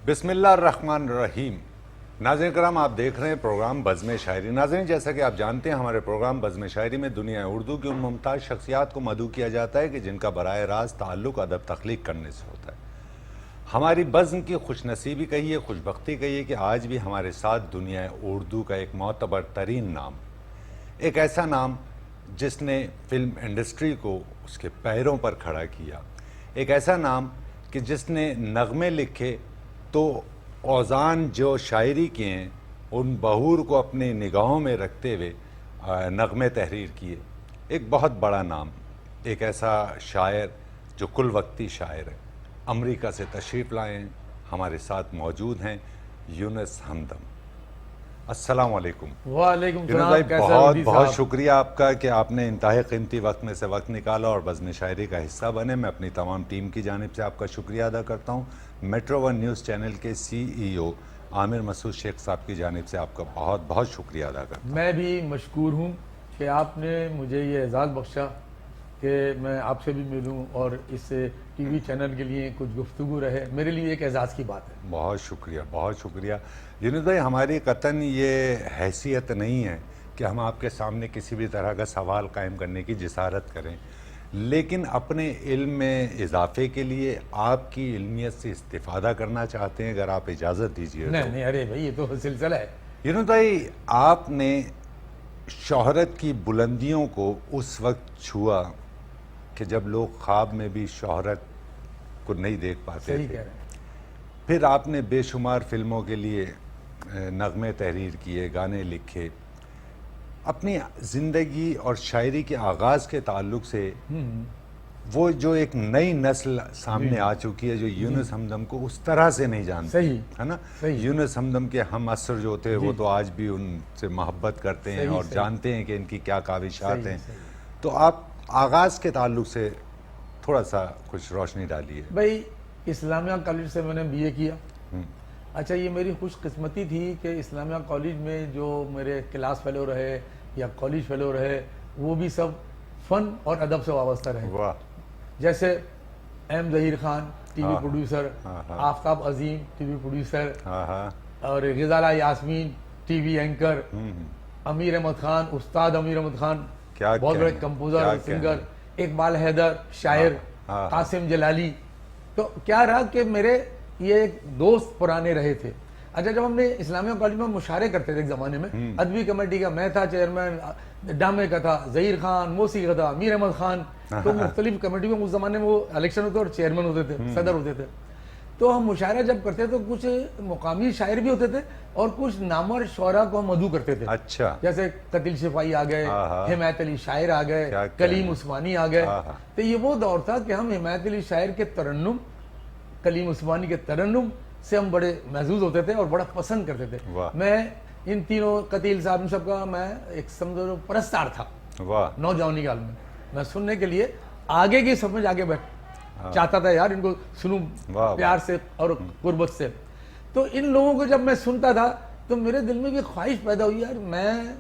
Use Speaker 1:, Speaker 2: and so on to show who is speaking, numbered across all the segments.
Speaker 1: बिस्मिल्लाहिर्रहमानिर्रहीम। नाज़रीन कराम, आप देख रहे हैं प्रोग्राम बज़्म शायरी। नाज़रीन, जैसा कि आप जानते हैं, हमारे प्रोग्राम बज़्म शायरी में दुनिया उर्दू की उन मुमताज़ शख्सियात को मदऊ किया जाता है कि जिनका बराह रास्त ताल्लुक़ अदब तख्लीक करने से होता है। हमारी बज़्म की खुशनसीबी कहिए, खुशबख्ती कहिए कि आज भी हमारे साथ दुनिया उर्दू का एक मोतबर तरीन नाम, एक ऐसा नाम जिसने फिल्म इंडस्ट्री को उसके पैरों पर खड़ा किया, एक ऐसा नाम कि जिसने नगमे लिखे तो औज़ान जो शायरी किए हैं उन बहूर को अपनी निगाहों में रखते हुए नगमे तहरीर किए। एक बहुत बड़ा नाम, एक ऐसा शायर जो कुल वक्ती शायर है, अमेरिका से तशरीफ़ लाए हैं, हमारे साथ मौजूद हैं यूनुस हमदम। अस्सलाम वालेकुम।
Speaker 2: वालेकुम
Speaker 1: यूनुस भाई, बहुत बहुत शुक्रिया आपका कि आपने इंतहाई कीमती वक्त में से वक्त निकाला और बज़्म शायरी का हिस्सा बने। मैं अपनी तमाम टीम की जानिब से आपका शुक्रिया अदा करता हूँ। मेट्रो वन न्यूज़ चैनल के CEO आमिर मसूद शेख साहब की जानिब से आपका बहुत बहुत शुक्रिया अदा करता हूँ।
Speaker 2: मैं भी मशकूर हूँ कि आपने मुझे ये एजाज़ बख्शा कि मैं आपसे भी मिलूँ और इस TV चैनल के लिए कुछ गुफ्तगू रहे, मेरे लिए एक एजाज़ की बात है।
Speaker 1: बहुत शुक्रिया, बहुत शुक्रिया। यूनुस भाई, हमारी कतन ये हैसियत नहीं है कि हम आपके सामने किसी भी तरह का सवाल कायम करने की जिसारत करें, लेकिन अपने इल्म में इजाफे के लिए आपकी इल्मियत से इस्तिफ़ादा करना चाहते हैं, अगर आप इजाज़त दीजिए।
Speaker 2: नहीं नहीं, अरे भाई, ये तो सिलसिला है।
Speaker 1: यूनुस भाई, आपने शोहरत की बुलंदियों को उस वक्त छुआ कि जब लोग ख्वाब में भी शोहरत को नहीं देख पाते
Speaker 2: सही
Speaker 1: थे।
Speaker 2: कह रहे हैं।
Speaker 1: फिर आपने बेशुमार फिल्मों के लिए नगमे तहरीर किए, गाने लिखे। अपनी ज़िंदगी और शायरी के आगाज़ के ताल्लुक से वो जो एक नई नस्ल सामने आ चुकी है जो यूनुस हमदम को उस तरह से नहीं जानती,
Speaker 2: सही
Speaker 1: है ना।
Speaker 2: सही।
Speaker 1: यूनुस हमदम के हम असर जो थे वो तो आज भी उनसे मोहब्बत करते हैं
Speaker 2: सही,
Speaker 1: और
Speaker 2: सही।
Speaker 1: जानते हैं कि इनकी क्या काविशात
Speaker 2: सही,
Speaker 1: हैं।
Speaker 2: सही।
Speaker 1: तो आप आगाज़ के ताल्लुक से थोड़ा सा कुछ रोशनी डालिए।
Speaker 2: भाई, इस्लामिया कॉलेज से मैंने BA किया। अच्छा, ये मेरी खुशकिस्मती थी कि इस्लामिया कॉलेज में जो मेरे क्लास फेलो रहे या कॉलेज फेलो रहे, वो भी सब फ़न और अदब से वाबस्ता रहे।
Speaker 1: वाह।
Speaker 2: जैसे M ज़हीर खान TV
Speaker 1: हाँ,
Speaker 2: प्रोड्यूसर,
Speaker 1: हाँ, हाँ।
Speaker 2: आफ्ताब अजीम TV प्रोड्यूसर,
Speaker 1: हाँ हाँ।
Speaker 2: और गिज़ाला यास्मीन TV एंकर, अमीर अहमद खान, उस्ताद अमीर अहमद खान,
Speaker 1: क्या
Speaker 2: बहुत बड़े
Speaker 1: कहने,
Speaker 2: कंपोजर
Speaker 1: क्या
Speaker 2: और सिंगर, इकबाल हैदर शायर,
Speaker 1: हाँ, हाँ।
Speaker 2: कासिम जलाली। तो क्या रहा कि मेरे ये एक दोस्त पुराने रहे थे। अच्छा, जब हमने इस्लामिया कॉलेज में मुशारे करते थे एक ज़माने में, अदबी कमेटी का मैं था चेयरमैन, ड्रामे का था ज़हीर खान, मौसीकी का था अमीर अहमद खान। तो मुख्तलिफ कमेटी में उस ज़माने में वो इलेक्शन होते और चेयरमैन होते थे, सदर होते थे। तो हम मुशायरा जब करते तो कुछ मुकामी शायर भी होते थे और कुछ नामवर शोरा को हम मदू करते थे।
Speaker 1: अच्छा।
Speaker 2: जैसे कतिल शिफाई आ गए, हिमायत अली शायर आ गए, कलीम उस्मानी आ गए। तो ये वो दौर था कि हम हिमायत अली शायर के तरन्नुम, कलीम उस्मानी के तरन्नुम से हम बड़े महजूज होते थे और बड़ा पसंद करते थे। मैं इन तीनों, कतील साहब, इन सबका मैं एक समझो परस्तार था।
Speaker 1: वाह।
Speaker 2: नौजवानी काल में मैं सुनने के लिए आगे की समझ आगे बैठ चाहता था, यार इनको सुनूं प्यार से और कुर्बत से। तो इन लोगों को जब मैं सुनता था तो मेरे दिल में भी ख्वाहिश पैदा हुई, यार मैं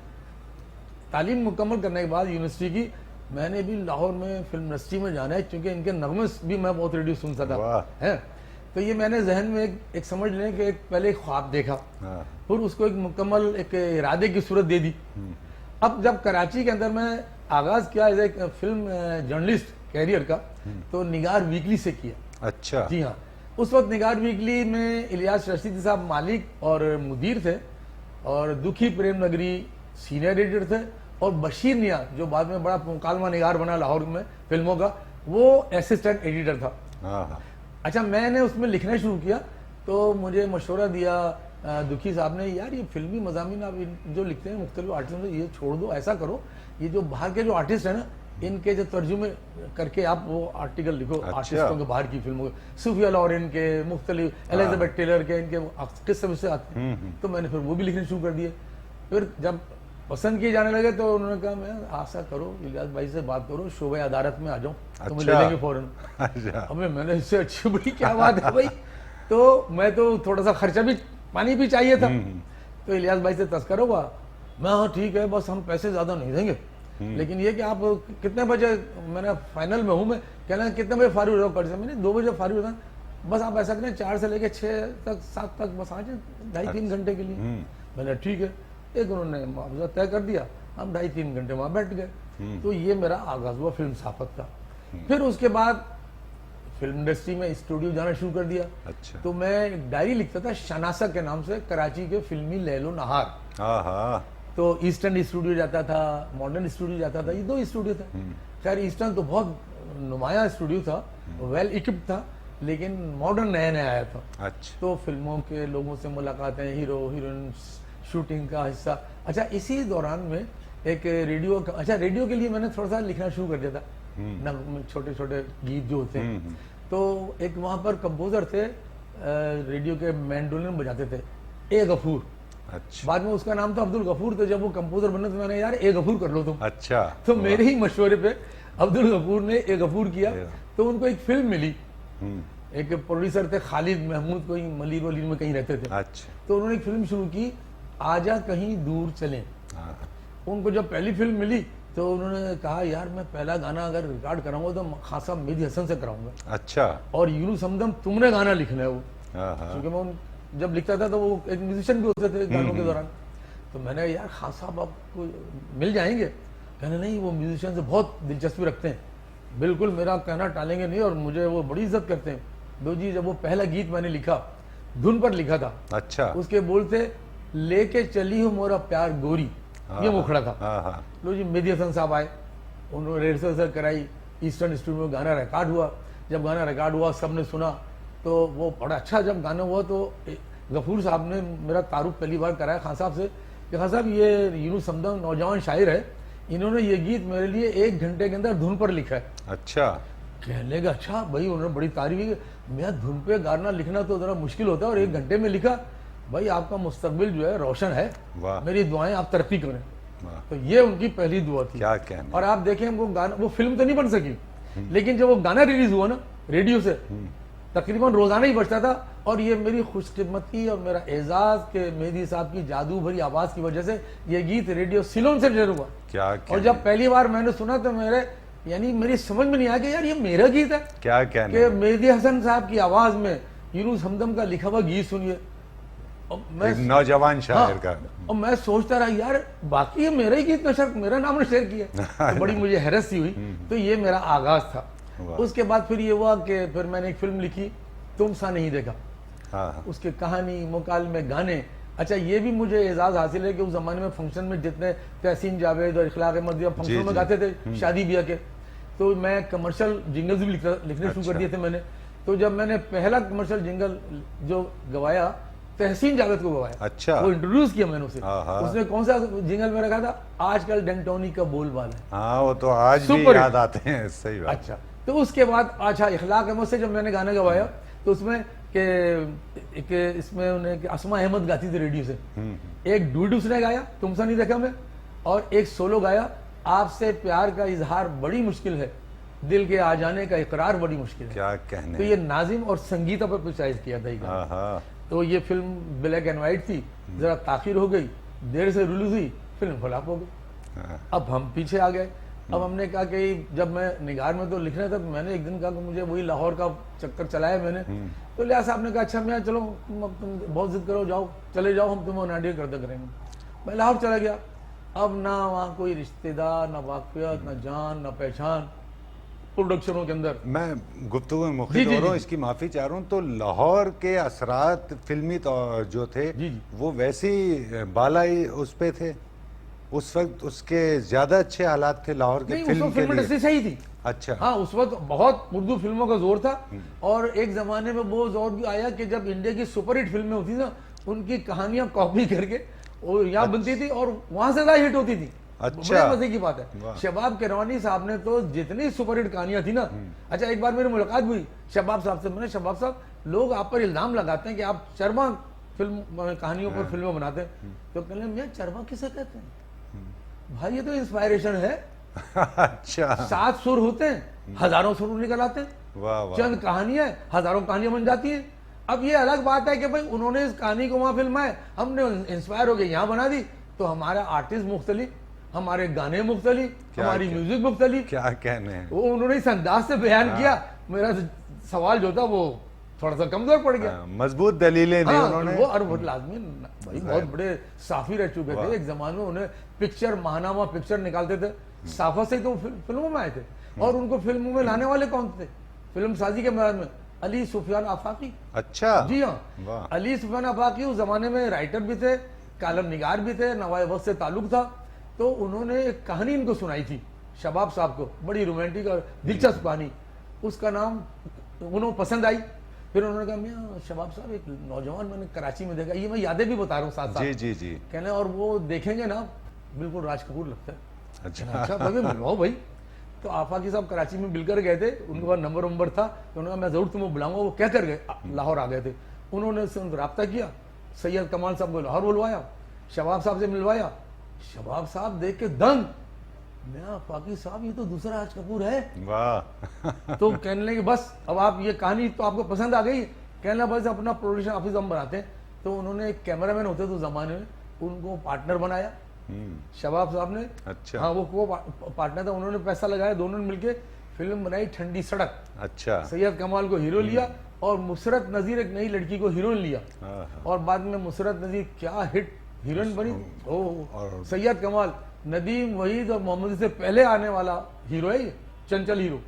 Speaker 2: तालीम मुकम्मल करने के बाद यूनिवर्सिटी की, मैंने भी लाहौर में फिल्म इंडस्ट्री में जाना है, क्योंकि इनके नगमे भी मैं बहुत रेडियो सुनता था, है। तो ये मैंने जहन में एक समझ लें कि एक पहले एक ख्वाब देखा, फिर उसको एक मुकम्मल एक इरादे की सूरत दे दी। अब जब कराची के अंदर मैं आगाज़ किया एज एक फिल्म जर्नलिस्ट कैरियर का, तो निगार वीकली से किया।
Speaker 1: अच्छा।
Speaker 2: जी हाँ, उस वक्त निगार वीकली में इलियास रशीदी साहब मालिक और मुदीर थे, और दुखी प्रेम नगरी सीनियर एडिटर थे, और बशीर निया जो बाद में बड़ा मुकालमा निगार बना लाहौर में फिल्मों का, वो असिस्टेंट एडिटर था। अच्छा, मैंने उसमें लिखना शुरू किया तो मुझे मशवरा दिया दुखी साहब ने, यार ये फिल्मी मज़ामीन आप जो लिखते हैं मुख्तलिफ आर्टिस्टों, ये छोड़ दो, ऐसा करो ये जो बाहर के जो आर्टिस्ट हैं ना, इनके जो तर्जुमे करके आप वो आर्टिकल लिखो। अच्छा। आर्टिस्टों के बाहर की फिल्मों के, सूफिया लॉरेन के, मुख्तलिफ एलिजाबेथ टेलर के, इनके किस्से से आते हैं। तो मैंने फिर वो भी लिखने शुरू कर दिए। फिर जब पसंद किए जाने लगे तो उन्होंने कहा, मैं आशा करो इलियास भाई से बात करो, शोबे अदालत में आ जाओ, तो मैं ले लेंगे फ़ौरन। अब मैंने इससे अच्छी बड़ी क्या बात है भाई। तो मैं तो थोड़ा सा खर्चा भी, पानी भी चाहिए था। तो इलियास भाई से तस्करा हुआ, मैं हाँ ठीक है, बस हम पैसे ज़्यादा नहीं देंगे, लेकिन ये कि आप कितने बजे, मैंने फाइनल में हूँ मैं, कहना कितने बजे फारिग हो जाओ कर से, मैंने 2 बजे फारिग होता। बस आप ऐसा करें 4 से लेके 6 तक 7 तक बस आ जाए 2.5-3 घंटे के लिए। मैंने ठीक है, एक उन्होंने मुआवजा तय कर दिया, हम 2.5-3 घंटे वहां बैठ गए। तो ये मेरा आगाज हुआ फिल्म साफत का। फिर उसके बाद फिल्म इंडस्ट्री में स्टूडियो जाना शुरू कर दिया।
Speaker 1: अच्छा।
Speaker 2: तो मैं एक डायरी लिखता था शनासा के नाम से, कराची के फिल्मी लैलो नहार।
Speaker 1: हाँ।
Speaker 2: तो ईस्टर्न स्टूडियो जाता था, मॉडर्न स्टूडियो जाता था, ये 2 स्टूडियो थे। खैर ईस्टर्न तो बहुत नुमाया स्टूडियो था, वेल इक्विप्ड था, लेकिन मॉडर्न नया नया आया था।
Speaker 1: अच्छा।
Speaker 2: तो फिल्मों के लोगों से मुलाकातें, हीरो हीरोइन, शूटिंग का हिस्सा। अच्छा, इसी दौरान में एक रेडियो रेडियो के लिए मैंने थोड़ा सा लिखना शुरू कर दिया था न, छोटे छोटे गीत जो होते हैं। तो एक वहां पर कंपोजर थे, रेडियो के मैंडोलिन बजाते थे, ए गफूर।
Speaker 1: अच्छा।
Speaker 2: बाद में उसका नाम था अब्दुल गफूर। तो जब वो कंपोजर बने तो मैंने यार ए गफूर कर लो तुम।
Speaker 1: अच्छा।
Speaker 2: तो मेरे ही मशवरे पे अब्दुल गफूर ने ए गफूर किया। तो उनको एक फिल्म मिली, एक प्रोड्यूसर थे खालिद महमूद, कोई मलिर वलीर में कहीं रहते थे।
Speaker 1: अच्छा।
Speaker 2: तो उन्होंने एक फिल्म शुरू की, आजा कहीं दूर चलें। उनको जब पहली फिल्म मिली तो उन्होंने कहा यार मैं पहला गाना अगर रिकॉर्ड कराऊंगा तो खासा मेहदी हसन से कराऊंगा।
Speaker 1: अच्छा।
Speaker 2: और यूनुस हमदम तुमने गाना लिखना है वो, क्योंकि मैं जब लिखता था तो वो एक म्यूजिशियन भी होते थे गानों के दौरान। तो मैंने यार खान साहब आपको मिल जाएंगे? कहने नहीं, वो म्यूजिशियन से बहुत दिलचस्पी रखते हैं, बिल्कुल मेरा कहना टालेंगे नहीं और मुझे वो बड़ी इज्जत करते हैं। दो जी, जब वो पहला गीत मैंने लिखा, धुन पर लिखा था।
Speaker 1: अच्छा।
Speaker 2: उसके बोल थे, लेके चली हो मोरा प्यार गोरी, ये मुखड़ा था। लो जी, मेहदी हसन साहब आए, उन्होंने रिहर्सल कराई, ईस्टर्न स्टूडियो में गाना रिकॉर्ड हुआ। जब गाना रिकॉर्ड हुआ सबने सुना तो वो बड़ा अच्छा जब गाना हुआ तो गफूर साहब ने मेरा तारुफ पहली बार कराया खान साहब से कि खान साहब ये यूनुस हमदम नौजवान शायर है, इन्होंने ये गीत मेरे लिए 1 घंटे के अंदर धुन पर लिखा है।
Speaker 1: अच्छा।
Speaker 2: कहने का अच्छा भाई, उन्होंने बड़ी तारीफ की। मैं धुन पे गाना लिखना तो जरा मुश्किल होता है और 1 घंटे में लिखा। भाई आपका मुस्तकबिल जो है रोशन है, मेरी दुआएं आप तरक्की करें। तो ये उनकी पहली दुआ थी।
Speaker 1: क्या कहना।
Speaker 2: और आप देखें हमको गाना, वो फिल्म तो नहीं बन सकी, लेकिन जब वो गाना रिलीज हुआ ना रेडियो से, तकरीबन रोजाना ही बजता था। और ये मेरी खुशकिस्मती और मेरा एजाज के मेहदी साहब की जादू भरी आवाज की वजह से ये गीत रेडियो सिलोन से रिलीज हुआ।
Speaker 1: क्या
Speaker 2: और जब पहली बार मैंने सुना तो मेरी समझ में नहीं आया कि यार ये मेरा गीत है।
Speaker 1: क्या कहना
Speaker 2: कि मेहदी हसन साहब की आवाज में यूनुस हमदम का लिखा हुआ गीत सुनिए।
Speaker 1: मैं नौजवान शायर का।
Speaker 2: और मैं सोचता रहा यार बाकी ये मेरा ही गीत नशर, मेरा नाम ने शेयर किया। तो बड़ी मुझे हैरत सी हुई। तो ये मेरा आगाज था। उसके बाद फिर ये हुआ कि फिर मैंने एक फिल्म लिखी, तुम सा नहीं देखा। उसके कहानी मुकालमे गाने। अच्छा, ये भी मुझे एजाज हासिल है कि उस जमाने में फंक्शन में जितने तहसीन जावेद और इखलाक अहमद फंक्शन में गाते थे शादी ब्याह के, तो मैं कमर्शियल जिंगल्स भी लिखने शुरू कर दिए थे मैंने। तो जब मैंने पहला कमर्शियल जिंगल जो गवाया, तहसीन जावेद को गवाया।
Speaker 1: अच्छा।
Speaker 2: वो इंट्रोड्यूस किया मैंने उसे। उसने कौन सा जिंगल में रखा था, आजकल डेंटोनी का बोलबाला है।
Speaker 1: हाँ, वो तो आज भी याद आते हैं। सही बात।
Speaker 2: अच्छा, तो उसके बाद अच्छा इखलाक अहमद से जब मैंने गाना गवाया तो उसमें के इसमें उन्हें अस्मा अहमद गाती थी रेडियो से। एक डूड उसने गाया, तुमसा नहीं देखा मैं, और एक सोलो गाया, आपसे प्यार का इजहार बड़ी मुश्किल है, दिल के आ जाने का इकरार बड़ी मुश्किल है।
Speaker 1: क्या कहने।
Speaker 2: तो ये नाजिम और संगीता पर पिक्चराइज किया था। तो ये फिल्म ब्लैक एंड व्हाइट थी, जरा ताखिर हो गई, देर से रिलीज हुई, फिल्म फ्लॉप हो गई। अब हम पीछे आ गए। अब हमने कहा कि जब मैं निगार में तो लिखना था, तो मैंने एक दिन कहा कि मुझे वही लाहौर का चक्कर चलाया मैंने। तो लिया साहब ने कहा अच्छा मैं चलो तुम बहुत जिद करो, जाओ चले जाओ, हम तुम्हें नाडिया करते करेंगे। मैं लाहौर चला गया। अब ना वहाँ कोई रिश्तेदार, ना वाकफियत, ना जान, ना पहचान प्रोडक्शनों के अंदर।
Speaker 1: मैं गुफ्तगू में मुखिल हो रहा हूँ, इसकी माफ़ी चाह रहा हूँ। तो लाहौर के असरात फिल्मी जो थे वो वैसी बालाई उस पे थे उस वक्त, उसके ज्यादा अच्छे हालात थे लाहौर के फिल्म के लिए।
Speaker 2: इंडस्ट्री सही थी।
Speaker 1: अच्छा।
Speaker 2: हाँ, उस वक्त बहुत उर्दू फिल्मों का जोर था। और एक जमाने में वो जोर भी आया कि जब इंडिया की सुपरहिट फिल्में होती ना, उनकी कहानियां कॉपी करके वो यहाँ बनती थी और वहां से ज्यादा हिट होती थी।
Speaker 1: अच्छा।
Speaker 2: बड़े मजे की बात है। शबाब किरवानी साहब ने तो जितनी सुपरहिट कहानियां थी ना। अच्छा, एक बार मेरी मुलाकात हुई शबाब साहब से। मैंने शबाब साहब, लोग आप पर इल्जाम लगाते हैं कि आप चरवा फिल्म कहानियों पर फिल्में बनाते हैं। तो कहने मैं चरवा किसे कहते हैं भाई, ये तो इंस्पायरेशन है।
Speaker 1: अच्छा।
Speaker 2: 7 सुर होते हैं, हजारों सुर निकल आते हैं।
Speaker 1: वाह।
Speaker 2: चंद कहानियां, हजारों कहानियां बन जाती हैं। अब ये अलग बात है कि भाई उन्होंने इस कहानी को वहां फिल्माए, हमने इंस्पायर होकर यहाँ बना दी। तो हमारा आर्टिस्ट मुख्तलिफ, हमारे गाने मुख्तलिफ, हमारी म्यूजिक मुख्तलिफ।
Speaker 1: क्या कहने हैं।
Speaker 2: वो उन्होंने इस अंदाज से बयान किया। मेरा सवाल जो था वो थोड़ा सा कमजोर पड़ गया।
Speaker 1: मजबूत दलीलें दी
Speaker 2: हाँ,
Speaker 1: उन्होंने।
Speaker 2: वो और वो लाजमी भाई बहुत बड़े साफी रह चुके थे एक जमाने में। उन्हें पिक्चर महानामा पिक्चर निकालते थे, साफा से ही तो फिल्मों में आए थे। और उनको फिल्मों में लाने वाले कौन थे फिल्म साजी के मैदान में? अली सुफियान आफाकी।
Speaker 1: अच्छा,
Speaker 2: जी
Speaker 1: वाह।
Speaker 2: हाँ, अली सुफियान आफाकी उस जमाने में राइटर भी थे, कालम निगार भी थे, नवाए वक्त से ताल्लुक था। तो उन्होंने एक कहानी इनको सुनाई थी शबाब साहब को, बड़ी रोमांटिक और दिलचस्प कहानी। उसका नाम उन्होंने पसंद आई। फिर उन्होंने कहा मियाँ शबाब साहब एक नौजवान मैंने कराची में देखा, ये मैं यादें भी बता रहा हूँ साथ साथ।
Speaker 1: जी जी जी।
Speaker 2: कहने और वो देखेंगे ना बिल्कुल राज कपूर लगता है।
Speaker 1: अच्छा।
Speaker 2: अच्छा भाई मिलवाओ भाई। तो आफाकी साहब कराची में मिलकर गए थे, उनके पास नंबर था। तो उन्होंने कहा मैं जरूर तुम्हें बुलाऊंगा। वो क्या कर गए, लाहौर आ गए थे। उन्होंने उससे रब्ता किया, सैयद कमाल साहब को लाहौर बुलवाया, शबाब साहब से मिलवाया। शबाब साहब देख के दंग, मैं आफाकी साहब ये तो दूसरा राज कपूर है।
Speaker 1: वाह।
Speaker 2: तो कहने लगे बस अब आप ये कहानी तो आपको पसंद आ गई, कहना बस अपना प्रोडक्शन ऑफिस हम बनाते हैं। तो उन्होंने एक कैमरामैन होते थे उस जमाने में, उनको पार्टनर बनाया शबाब साहब ने।
Speaker 1: अच्छा।
Speaker 2: हाँ वो पार्टनर था, उन्होंने पैसा लगाया, दोनों ने मिलके फिल्म बनाई ठंडी सड़क।
Speaker 1: अच्छा।
Speaker 2: सैयद कमाल को हीरो लिया और मुसरत नजीर एक नई लड़की को हीरोइन लिया। और बाद में मुसरत नजीर क्या हिट हीरोइन बनी। ओ सैयद कमाल नदीम वहीद और मोहम्मद से पहले आने वाला हीरो है ये, चंचल हीरो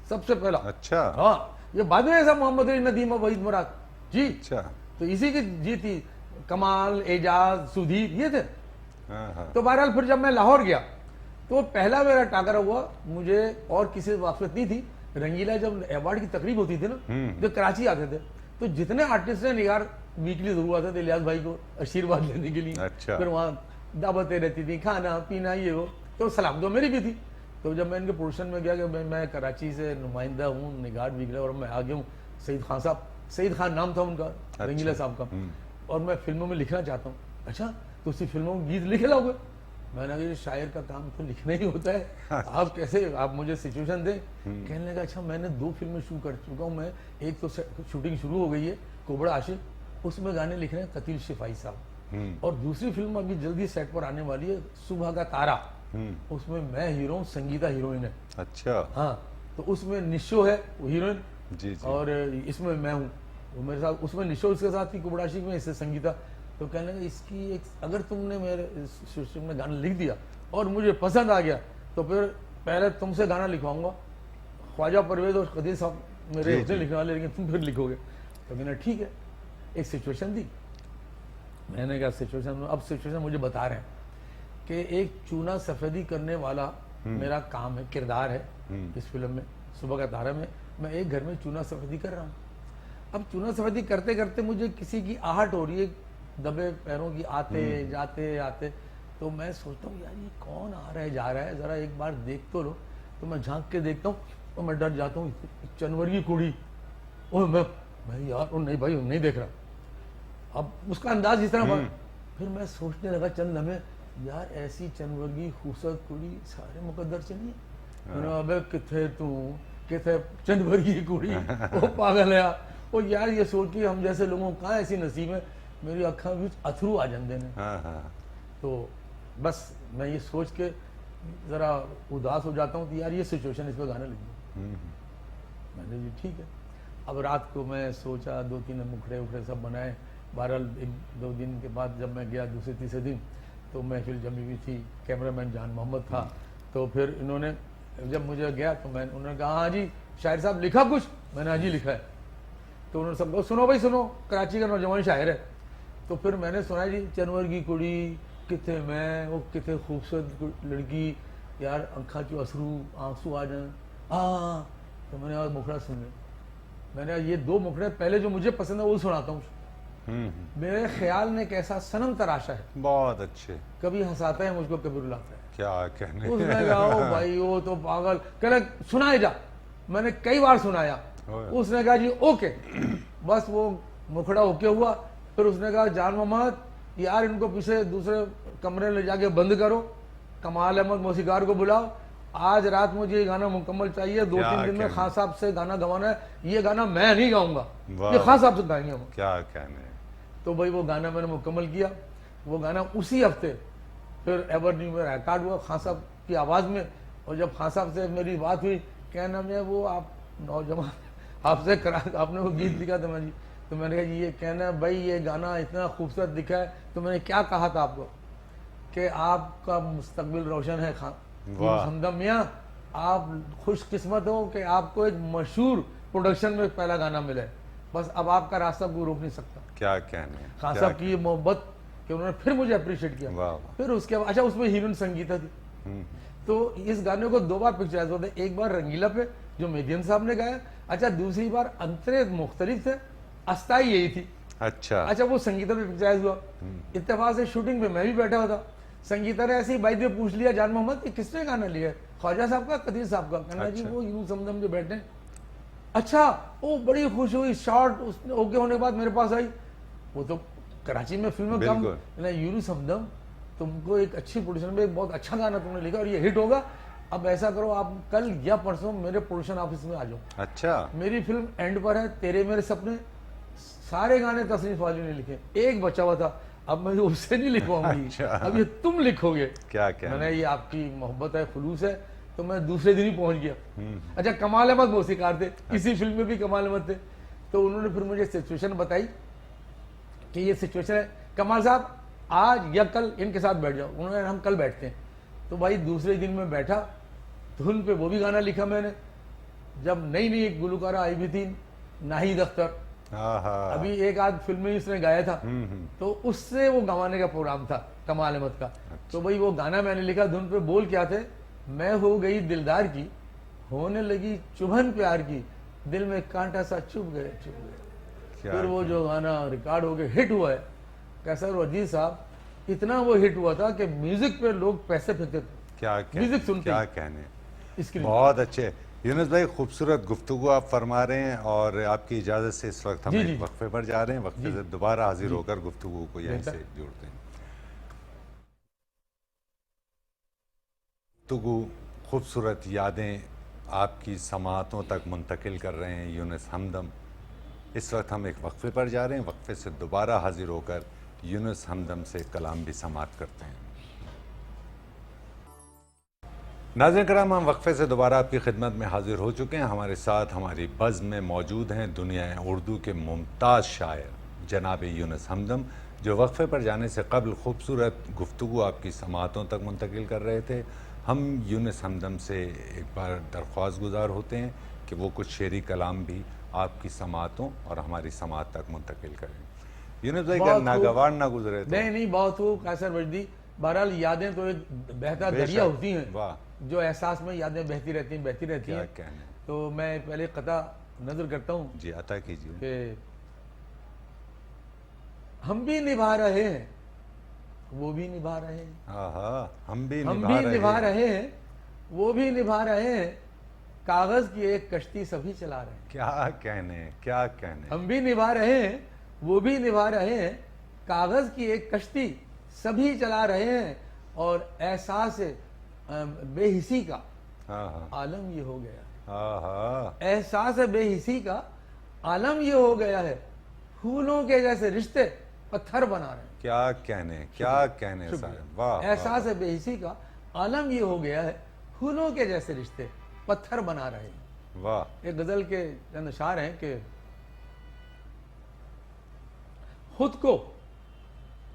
Speaker 2: सबसे पहला।
Speaker 1: अच्छा।
Speaker 2: हाँ ये बाद में ऐसा मोहम्मद अली नदीम और वहीद मुराद जी।
Speaker 1: अच्छा।
Speaker 2: तो इसी की जी थी, कमाल एजाज सुधीर ये थे।
Speaker 1: हाँ।
Speaker 2: तो बहरहाल फिर जब मैं लाहौर गया तो पहला मेरा टाकरा हुआ, मुझे और किसी से वाकफियत नहीं थी। रंगीला जब अवार्ड की तकरीब होती थी ना, जो कराची आते थे, तो जितने आर्टिस्ट ने निगार वीकली जरूर आते थे इलियास भाई को आशीर्वाद लेने के लिए।
Speaker 1: अच्छा।
Speaker 2: फिर वहाँ दावतें रहती थी, खाना पीना ये वो, तो सलाम दो मेरी भी थी। तो जब मैं इनके प्रोडक्शन में गया कि मैं कराची से नुमाइंदा हूँ निगार वीकली और मैं आ गया हूँ, सईद खान साहब, सईद खान नाम था उनका। अच्छा। रंगीला साहब का, और मैं फिल्मों में लिखना चाहता हूँ। अच्छा तो उसी फिल्मों में गीत लिखे लाओगे? मैंने कहा शायर का काम तो लिखना ही होता है, आप कैसे, आप मुझे सिचुएशन दें। कहने लगा अच्छा मैंने 2 फिल्में शूट कर चुका हूँ मैं, एक तो शूटिंग शुरू हो गई है कोबड़ा आशिक, उसमें गाने लिख रहे हैं कतील शिफाई साहब, और दूसरी फिल्म अभी जल्दी सेट पर आने वाली है सुबह का तारा, उसमें मैं हीरो हूँ, संगीता हीरोइन है।
Speaker 1: अच्छा।
Speaker 2: हाँ तो उसमें निशो है वो हीरोइन
Speaker 1: जी जी।
Speaker 2: और इसमें मैं हूँ, वो मेरे साथ, उसमें निशो उसके साथ थी कोबड़ा आशिक में, इससे संगीता। तो कहने लगे इसकी एक, अगर तुमने मेरे सिस्टम में गाना लिख दिया और मुझे पसंद आ गया तो फिर पहले तुमसे गाना लिखवाऊंगा, ख्वाजा परवेज और कदीर साहब मेरे उसने लिखने वाले, लेकिन तुम फिर लिखोगे। तो कहना ठीक है। एक सिचुएशन दी, मैंने कहा सिचुएशन, अब सिचुएशन मुझे बता रहे हैं कि एक चूना सफेदी करने वाला मेरा काम है, किरदार है इस फिल्म में सुबह का तारा में। मैं एक घर में चूना सफेदी कर रहा हूँ। अब चूना सफेदी करते करते मुझे किसी की आहट हो रही है, दबे पैरों की, आते जाते आते। तो मैं सोचता हूँ यार ये कौन आ रहा है जा रहा है, जरा एक बार देख तो लो। तो मैं झांक के देखता हूँ तो मैं डर जाता हूँ, चनवर की कुड़ी। और मैं यार नहीं भाई नहीं देख रहा। अब उसका अंदाज इस तरह, फिर मैं सोचने लगा चंद लम्हे, यार ऐसी चनवर्गी खूबसूरत कुड़ी सारे मुकद्दर चलिए। मैंने अबे किथे तू किथे चनवर्गी कुड़ी, वो पागल है। और यार ये सोच के हम जैसे लोगों का ऐसी नसीब है, मेरी अखा भी अथरू आ जाते हैं। तो बस मैं ये सोच के ज़रा उदास हो जाता हूँ कि यार ये सिचुएशन, इस पर गाना लिख दो। मैंने जी ठीक है। अब रात को मैं सोचा, 2-3 मुखड़े उखड़े सब बनाए। बहरहाल 1-2 दिन के बाद जब मैं गया दूसरे तीसरे दिन, तो महफिल जमी हुई थी, कैमरामैन जान मोहम्मद था। तो फिर इन्होंने जब मुझे गया तो मैं, उन्होंने कहा हाँ जी शायर साहब लिखा कुछ? मैंने हाँ जी लिखा है। तो उन्होंने सब कहा सुनो भाई सुनो, कराची का नौजवान शायर है। तो फिर मैंने सुना जी चनवर की कुड़ी किथे मैं, वो किथे खूबसूरत लड़की, यार अखा चो असरू आंसू आ जाए। हाँ तो मैंने आज मुखड़ा सुन लिया। मैंने ये 2 मुखड़े पहले जो मुझे पसंद है वो सुनाता हूँ। मेरे ख्याल ने कैसा सनम तराशा है,
Speaker 1: बहुत अच्छे,
Speaker 2: कभी हंसाता है मुझको कभी रुलाता है।
Speaker 1: क्या कहने।
Speaker 2: उसने कहा ओ भाई वो तो पागल, कहना सुनाए जा। मैंने कई बार सुनाया, उसने कहा जी ओके। बस वो मुखड़ा ओके हुआ। फिर उसने कहा जान मोहम्मद यार इनको पीछे दूसरे कमरे ले जाके बंद करो, कमाल अहमद मौसीकार को बुलाओ, आज रात मुझे ये गाना मुकम्मल चाहिए, 2-3 दिन में खान साहब से गाना गवाना है, ये गाना मैं नहीं गाऊंगा, ये खान साहब से गाएंगे हम।
Speaker 1: क्या कहने।
Speaker 2: तो भाई वो गाना मैंने मुकम्मल किया। वो गाना उसी हफ्ते फिर एवरन्यू में रिकॉर्ड हुआ खान साहब की आवाज़ में। और जब खान साहब से मेरी बात हुई, कहना में वो आप नौजवान आपने वो गीत लिखा था तो मैंने कहा जी ये कहना भाई ये गाना इतना खूबसूरत दिखा है, तो मैंने क्या कहा था आपको कि आपका मुस्तकबिल रोशन है
Speaker 1: वाह।
Speaker 2: हमदम मियाँ, आप खुशकिस्मत हो कि आपको एक मशहूर प्रोडक्शन में पहला गाना मिला है, बस अब आपका रास्ता कोई रोक नहीं सकता।
Speaker 1: क्या कहने,
Speaker 2: खान साहब की ये मोहब्बत कि उन्होंने फिर मुझे अप्रिशिएट किया।
Speaker 1: वाह।
Speaker 2: फिर उसके बाद अच्छा उसमें हीरोइन संगीता थी, तो इस गाने को 2 बार पिक्चराइज हुआ था, एक बार रंगीला पे जो मेदियन साहब ने गाया, अच्छा दूसरी बार अंतरे मुख्तलिफ थे, अस्थाई यही थी। अच्छा वो संगीता पे पिक्चराइज हुआ, इत्तेफाक से शूटिंग पे मैं भी बैठा हुआ था, संगीता ने ऐसे ही बाइक पे पूछ लिया जान मोहम्मद कि किसने गाना लिया है, ख्वाजा साहब का कदीर साहब का, कहना जी वो यूं समदम जो बैठे। अच्छा वो बड़ी खुश हुई, शॉर्ट उसने ओके होने के बाद मेरे पास आई, वो तो कराची में फिल्म में काम ना, यूनुस हमदम तुमको एक अच्छी प्रोड्यूसर में एक बहुत अच्छा गाना तुमने लिखा और ये हिट होगा, अब ऐसा करो आप कल या परसों मेरे प्रोडक्शन ऑफिस में आ जाओ।
Speaker 1: अच्छा
Speaker 2: मेरी फिल्म एंड पर है, तेरे मेरे सपने, सारे गाने तस्नीफ वाली ने लिखे, एक बचा हुआ था, अब मैं उससे नहीं लिखवाऊंगी।
Speaker 1: अच्छा।
Speaker 2: अब ये तुम लिखोगे।
Speaker 1: क्या
Speaker 2: मैंने ये आपकी मोहब्बत है, खुलूस है, तो मैं दूसरे दिन ही पहुंच गया। अच्छा कमाल अहमद मौसीकार थे, इसी फिल्म में भी कमाल अहमद थे, तो उन्होंने फिर मुझे सिचुएशन बताई कि ये सिचुएशन है, कमाल साहब आज या कल इनके साथ बैठ जाओ, उन्होंने हम कल बैठते हैं। तो भाई दूसरे दिन मैं बैठा, धुन पे वो भी गाना लिखा मैंने, जब नई नई एक गुलकारा आई भी थी नाहिद अख्तर, अभी एक आध फिल्म में उसने गाया था, तो उससे वो गवाने का प्रोग्राम था कमाल अहमद का। तो भाई वो गाना मैंने लिखा, धुन पे बोल क्या थे, मैं हो गई दिलदार की, होने लगी चुभन प्यार की, दिल में कांटा सा चुभ गए चुभ गए। फिर वो जो गाना रिकॉर्ड हो गया, हिट हुआ है। कैसर वजीर साहब, इतना वो हिट हुआ था कि म्यूजिक पे लोग पैसे फेंकते थे,
Speaker 1: क्या
Speaker 2: म्यूजिक सुनते,
Speaker 1: क्या कहने,
Speaker 2: इसके
Speaker 1: बहुत अच्छे। यूनुस भाई खूबसूरत गुफ्तगू आप फरमा रहे हैं, और आपकी इजाज़त से इस वक्त हम एक वक्फे पर जा रहे हैं, वक्फे से दोबारा हाजिर होकर गुफ्तगू को यहीं से जोड़ते हैं। गुफ्तगू खूबसूरत यादें आपकी समातों तक मुंतकिल कर रहे हैं यूनुस हमदम। इस वक्त हम एक वक्फे पर जा रहे हैं, वक्फे से दोबारा हाजिर होकर यूनुस हमदम से कलाम भी समात करते हैं। नाज़रीन कराम, हम वक्फे से दोबारा आपकी खिदमत में हाजिर हो चुके हैं। हमारे साथ हमारी बज़्म में मौजूद हैं दुनिया उर्दू के मुमताज़ शायर जनाब यूनुस हमदम, जो वक्फे पर जाने से कबल खूबसूरत गुफ्तगू आपकी समातों तक मुंतकिल कर रहे थे। हम यूनुस हमदम से एक बार दरख्वास्त गुजार होते हैं कि वो कुछ शेरी कलाम भी आपकी समातों और हमारी समात तक मुंतकिल करें। यूनुस भाई क्या नागवार ना गुजरे?
Speaker 2: नहीं बहुत हो कैसर वजदी। बहरहाल यादें तो एक बहता दरिया होती हैं, जो एहसास में यादें बहती रहती हैं। तो मैं पहले कता नजर करता हूँ
Speaker 1: जी, अता कीजिए
Speaker 2: कि हम भी निभा रहे हैं, वो भी निभा रहे हैं,
Speaker 1: हम भी
Speaker 2: निभा रहे हैं, वो भी निभा रहे हैं, कागज की एक कश्ती सभी चला रहे हैं।
Speaker 1: क्या कहने,
Speaker 2: हम भी निभा रहे हैं, वो भी निभा रहे हैं, कागज की एक कश्ती सभी चला रहे हैं, और एहसास बेहिसी का आलम ये हो गया। एहसास बेहिसी का आलम ये हो गया है, फूलों के जैसे रिश्ते पत्थर बना रहे हैं।
Speaker 1: क्या कहने साहब, वाह।
Speaker 2: एहसास बेहिसी का आलम ये हो गया है, फूलों के जैसे रिश्ते पत्थर बना रहे हैं।
Speaker 1: वाह।
Speaker 2: एक गजल के चंद अशार हैं कि खुद को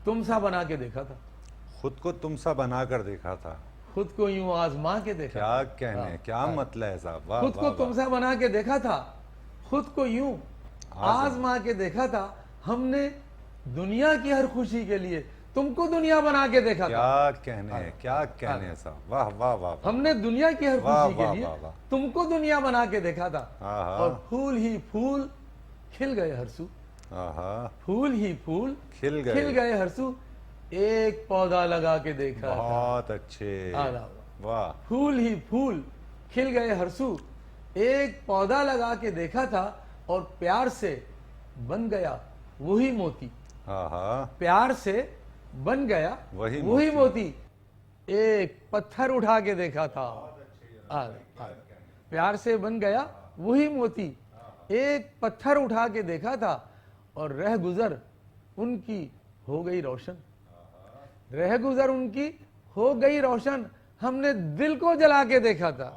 Speaker 2: तुम सा बना के देखा था,
Speaker 1: खुद को तुम सा बना कर देखा था,
Speaker 2: खुद को यूं आजमा के देखा।
Speaker 1: क्या कहने, क्या मतलब है साहब, वाह।
Speaker 2: खुद को तुम सा बना के देखा था, खुद को यूं आजमा के देखा था, हमने दुनिया की हर खुशी के लिए तुमको दुनिया बना के देखा
Speaker 1: था। क्या कहने साहब, वाह वाह वाह।
Speaker 2: हमने दुनिया की हर खुशी के लिए तुमको दुनिया बना के देखा था, और फूल ही फूल खिल गए हरसू, फूल ही फूल खिल गए हरसू, एक पौधा लगा के देखा।
Speaker 1: बहुत अच्छे, वाह।
Speaker 2: फूल ही फूल खिल गए हरसू, एक पौधा लगा के देखा था, और प्यार से बन गया वही मोती। प्यार से बन गया वही मोती, एक पत्थर उठा के देखा था। प्यार से बन गया वही मोती, एक पत्थर उठा के देखा था, और रह गुजर उनकी हो गई रोशन, रह गुजर उनकी हो गई रोशन, हमने दिल को जला के देखा था।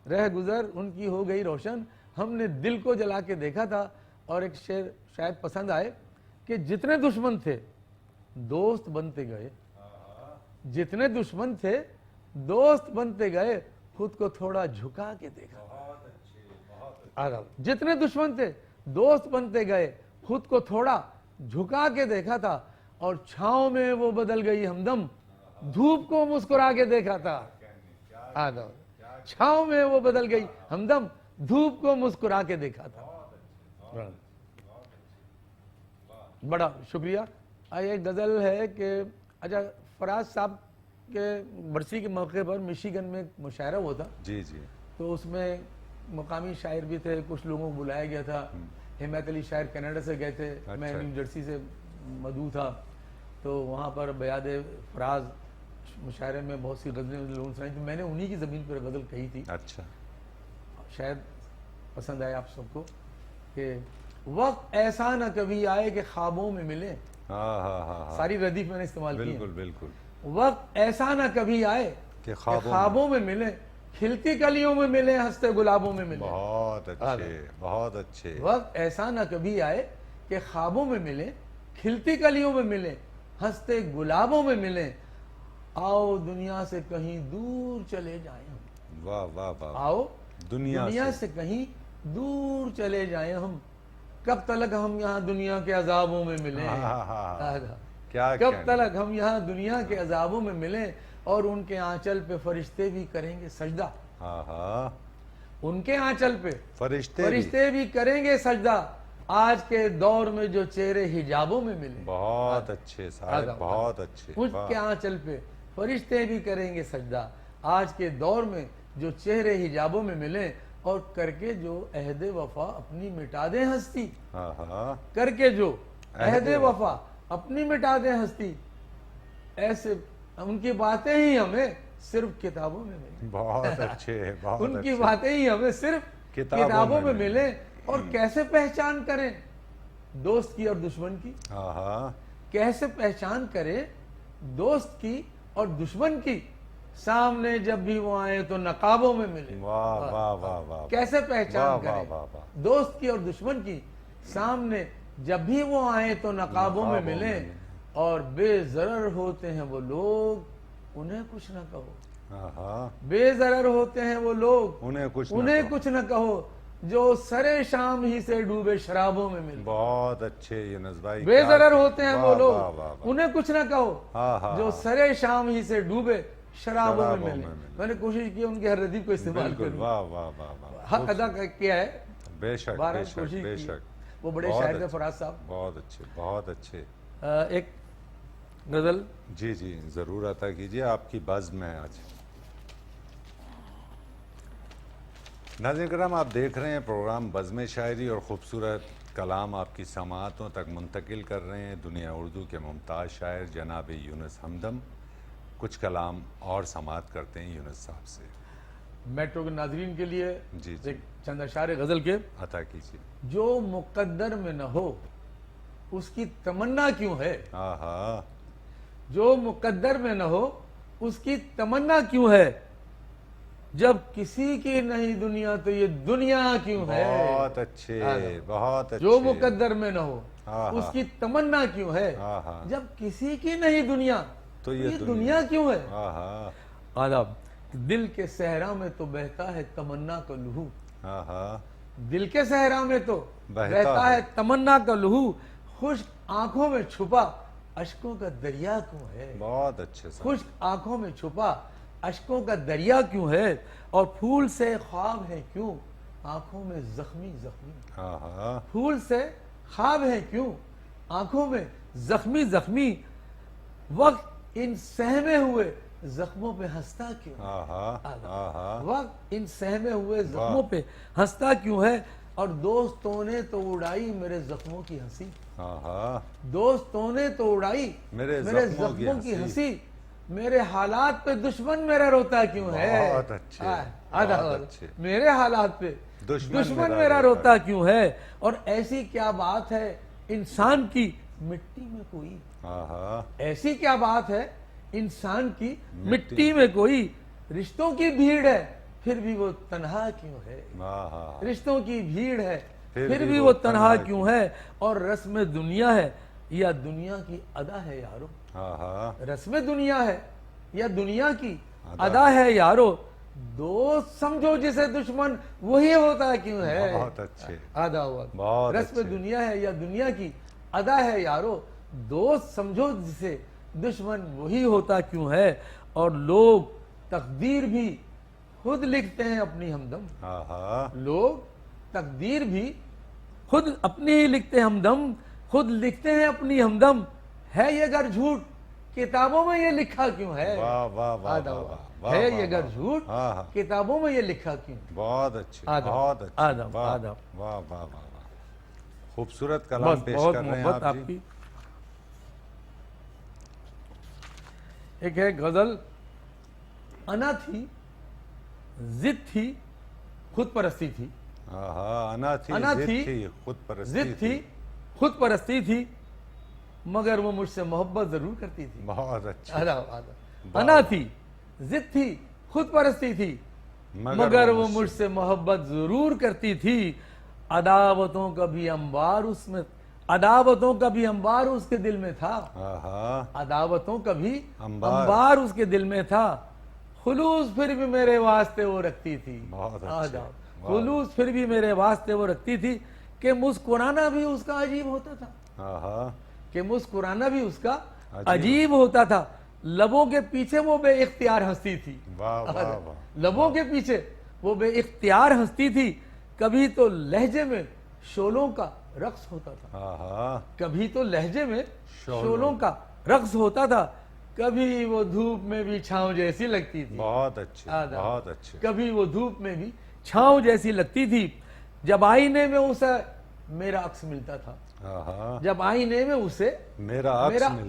Speaker 2: रह गुजर उनकी हो गई रोशन, हमने दिल को जला के देखा था। और एक शेर शायद पसंद आए कि जितने दुश्मन थे दोस्त बनते गए, जितने दुश्मन थे दोस्त बनते गए, खुद को थोड़ा झुका के देखा। जितने दुश्मन थे दोस्त बनते गए, खुद को थोड़ा झुका के देखा था, और छांव में वो बदल गई हमदम, धूप को मुस्कुरा के देखा था। छांव में वो बदल गई हमदम, धूप को मुस्कुरा के देखा था। बड़ा शुक्रिया। ये गजल है कि अच्छा, फराज साहब के बरसी के मौके पर मिशिगन में एक मुशायरा हुआ था।
Speaker 1: जी जी।
Speaker 2: तो उसमें मुकामी शायर भी थे, कुछ लोगों को बुलाया गया था। हिमायत अली शायर कनाडा से गए थे।
Speaker 1: अच्छा।
Speaker 2: मैं न्यू जर्सी से मधु था। तो वहाँ पर बयाद फराज मुशायरे में बहुत सी गज़लें लोगों ने सुनाई, तो मैंने उन्हीं की ज़मीन पर गज़ल कही थी।
Speaker 1: अच्छा,
Speaker 2: शायद पसंद आए आप सबको कि वक्त ऐसा न कभी आए कि ख्वाबों में मिले।
Speaker 1: हाँ हाँ हाँ,
Speaker 2: सारी रदीफ मैंने इस्तेमाल की।
Speaker 1: बिल्कुल बिल्कुल।
Speaker 2: वक्त ऐसा न कभी आए
Speaker 1: कि
Speaker 2: ख्वाबों में मिले, खिलती कलियों में मिले, हंसते गुलाबों में मिले।
Speaker 1: बहुत अच्छे, बहुत अच्छे।
Speaker 2: वक्त ऐसा न कभी आए कि ख्वाबों में मिले, खिलती कलियों में मिले, हंसते गुलाबों में मिले। आओ दुनिया से कहीं दूर चले जाएं हम।
Speaker 1: वाह वाह वाह।
Speaker 2: आओ
Speaker 1: दुनिया
Speaker 2: से कहीं दूर चले जाएं हम। कब तलक हम यहाँ दुनिया के अजाबों में मिले।
Speaker 1: क्या
Speaker 2: कब तलक हम यहाँ दुनिया के अजाबों में मिले, और उनके आंचल पे फरिश्ते भी करेंगे सजदा। उनके आंचल पे फरिश्ते भी करेंगे सजदा, आज के दौर में जो चेहरे हिजाबों में मिले।
Speaker 1: बहुत अच्छे साहब, बहुत अच्छे।
Speaker 2: उनके आंचल पे फरिश्ते भी करेंगे सजदा, आज के दौर में जो चेहरे हिजाबों में मिले, और करके जो अहदे वफा अपनी मिटा दे हस्ती। करके जो अहदे वफा अपनी मिटा दे हस्ती, ऐसे उनकी बातें ही हमें सिर्फ किताबों में मिले।
Speaker 1: बहुत अच्छे, बहुत
Speaker 2: उनकी
Speaker 1: अच्छे।
Speaker 2: बातें ही हमें सिर्फ किताबों में मिले। और कैसे पहचान करें दोस्त की और दुश्मन की। कैसे पहचान करें दोस्त की और दुश्मन की, सामने जब भी वो आए तो नकाबों में मिले।
Speaker 1: वाह वाह वाह वाह।
Speaker 2: कैसे पहचान करें दोस्त की और दुश्मन की, सामने जब भी वो आए तो नकाबों में मिले। और बेजरर होते हैं वो लोग, उन्हें कुछ न कहो। बेजरर होते हैं वो लोग, उन्हें कुछ न कहो, जो सरे शाम ही से डूबे शराबों में मिले।
Speaker 1: बहुत अच्छे यूनुस भाई।
Speaker 2: बेजरर होते हैं वो लोग, उन्हें कुछ न कहो, जो सरे शाम ही से डूबे शराबों में मिले। मैंने कोशिश की उनके हर रदीफ को इस्तेमाल करूं।
Speaker 1: वाह वाह वाह।
Speaker 2: हक अदा किया है।
Speaker 1: बेशक बेशक बेशक।
Speaker 2: वो बड़े शायर थे फराज साहब।
Speaker 1: बहुत अच्छे, बहुत अच्छे।
Speaker 2: एक गजल।
Speaker 1: जी जी, जरूर अता कीजिए, आपकी बज़्म है आज। नाज़रीन करम, आप देख रहे हैं प्रोग्राम बज़्म शायरी, और ख़ूबसूरत कलाम आपकी समाअतों तक मुंतकिल कर रहे हैं दुनिया उर्दू के मुमताज़ शायर जनाब यूनुस हमदम। कुछ कलाम और समाअत करते हैं यूनुस साहब से।
Speaker 2: मेट्रो के नाज़रीन के लिए
Speaker 1: जी
Speaker 2: एक चंद अशारे गजल के
Speaker 1: अता कीजिए।
Speaker 2: जो मुक़द्दर में न हो उसकी तमन्ना क्यों है। जो मुक़द्दर में न हो उसकी तमन्ना क्यों है, जब किसी की नहीं दुनिया तो ये दुनिया क्यों है।
Speaker 1: बहुत अच्छे, बहुत अच्छे।
Speaker 2: जो मुक़द्दर में न हो उसकी तमन्ना क्यों है, जब किसी की नहीं दुनिया तो ये दुनिया क्यों है। आदाब। दिल के सहरा में तो बहता है तमन्ना का लहू। दिल के सहरा में तो बहता है तमन्ना का लहू, खुश्क आंखों में छुपा अश्कों का दरिया क्यों है।
Speaker 1: बहुत अच्छे।
Speaker 2: खुश्क आंखों में छुपा अश्कों का दरिया क्यों है, और फूल से ख्वाब है क्यों आंखों में जख्मी जख्मी। फूल से ख्वाब है क्यों आंखों में जख्मी जख्मी, वक्त इन सहमे हुए जख्मों पे हंसता क्यों। वक्त इन सहमे हुए जख्मों पे हंसता क्यों है, और दोस्तों ने तो उड़ाई मेरे जख्मों की हंसी। दोस्तों ने तो उड़ाई मेरे जख्मों की हंसी, मेरे हालात पे दुश्मन मेरा रोता क्यों है।
Speaker 1: बहुत अच्छे।
Speaker 2: मेरे हालात पे दुश्मन मेरा रोता क्यों है, और ऐसी क्या बात है इंसान की मिट्टी में कोई। ऐसी क्या बात है इंसान की मिट्टी में कोई, रिश्तों की भीड़ है फिर भी वो तन्हा क्यों है,
Speaker 1: वाह वाह।
Speaker 2: रिश्तों की भीड़ है फिर भी वो तन्हा क्यों है, और रस्म दुनिया है या दुनिया की अदा है यारो।
Speaker 1: हाँ हाँ।
Speaker 2: रस्म दुनिया है या दुनिया की अदा है यारो, दोस्त समझो जिसे दुश्मन वही होता क्यों है।
Speaker 1: बहुत अच्छे।
Speaker 2: आधा हुआ।
Speaker 1: बहुत
Speaker 2: रस्म
Speaker 1: अच्छे।
Speaker 2: दुनिया है या दुनिया की अदा है यारो, दोस्त समझो जिसे दुश्मन वही होता क्यों है, और लोग तकदीर भी खुद लिखते हैं अपनी हमदम।
Speaker 1: हाँ हाँ।
Speaker 2: लोग तकदीर भी खुद अपनी लिखते हैं हमदम, खुद लिखते हैं अपनी हमदम, है ये घर झूठ किताबों में ये लिखा क्यों है।
Speaker 1: वाह वाह वाह
Speaker 2: आधा
Speaker 1: वाह
Speaker 2: हुआ।
Speaker 1: वाह,
Speaker 2: है
Speaker 1: वाह,
Speaker 2: ये घर
Speaker 1: वाह।
Speaker 2: झूठ
Speaker 1: हाँ हाँ।
Speaker 2: किताबों में ये लिखा क्यों।
Speaker 1: बहुत अच्छे,
Speaker 2: आदम,
Speaker 1: बहुत अच्छे।
Speaker 2: आदम,
Speaker 1: वाह
Speaker 2: आदम।
Speaker 1: वाह वाह वाह वाह। खूबसूरत कलाम
Speaker 2: बस
Speaker 1: पेश
Speaker 2: बहुत
Speaker 1: कर रहे हैं
Speaker 2: मोहब्बत
Speaker 1: आप जी।
Speaker 2: आपकी। एक है गजल, अना थी, जिद थी, खुद परस्ती थी।
Speaker 1: हाँ हाँ। अना थी,
Speaker 2: अना
Speaker 1: जिद
Speaker 2: थी,
Speaker 1: थी, खुद परस्ती
Speaker 2: जिद थी, खुद परस्ती थी, मगर वो मुझसे मोहब्बत जरूर करती थी।
Speaker 1: बहुत अच्छे।
Speaker 2: अना थी, जिद थी, खुद परस्ती थी, मगर वो मुझसे मोहब्बत जरूर करती थी। अदावतों का भी अंबार उसमें, अदावतों का भी अंबार उसके दिल में था।
Speaker 1: हाँ हाँ।
Speaker 2: अदावतों का भी
Speaker 1: अंबार।
Speaker 2: अंबार उसके दिल में था, खुलूस फिर भी मेरे वास्ते वो रखती थी।
Speaker 1: बहुत अच्छे।
Speaker 2: आदाब, खुलूस फिर भी मेरे वास्ते वो रखती थी, कि मुस्कुराना भी उसका अजीब होता था।
Speaker 1: हाँ हाँ।
Speaker 2: कि मुस्कुराना भी उसका अजीब होता था, लबों के पीछे वो बेइख्तियार हंसती थी।
Speaker 1: वाह वाह वाह।
Speaker 2: लबों के पीछे वो बेइख्तियार हंसती थी, कभी तो लहजे में शोलों का रक्स होता था।
Speaker 1: हाँ हाँ।
Speaker 2: कभी तो लहजे में शोलों का रक्स होता था, कभी वो धूप में भी छांव जैसी लगती थी।
Speaker 1: बहुत अच्छे,
Speaker 2: आदाब।
Speaker 1: बहुत अच्छे।
Speaker 2: कभी वो धूप में भी छांव जैसी लगती थी, जब आईने में उसे मेरा अक्स मिलता था।
Speaker 1: हाँ हाँ।
Speaker 2: जब आईने में उसे
Speaker 1: मेरा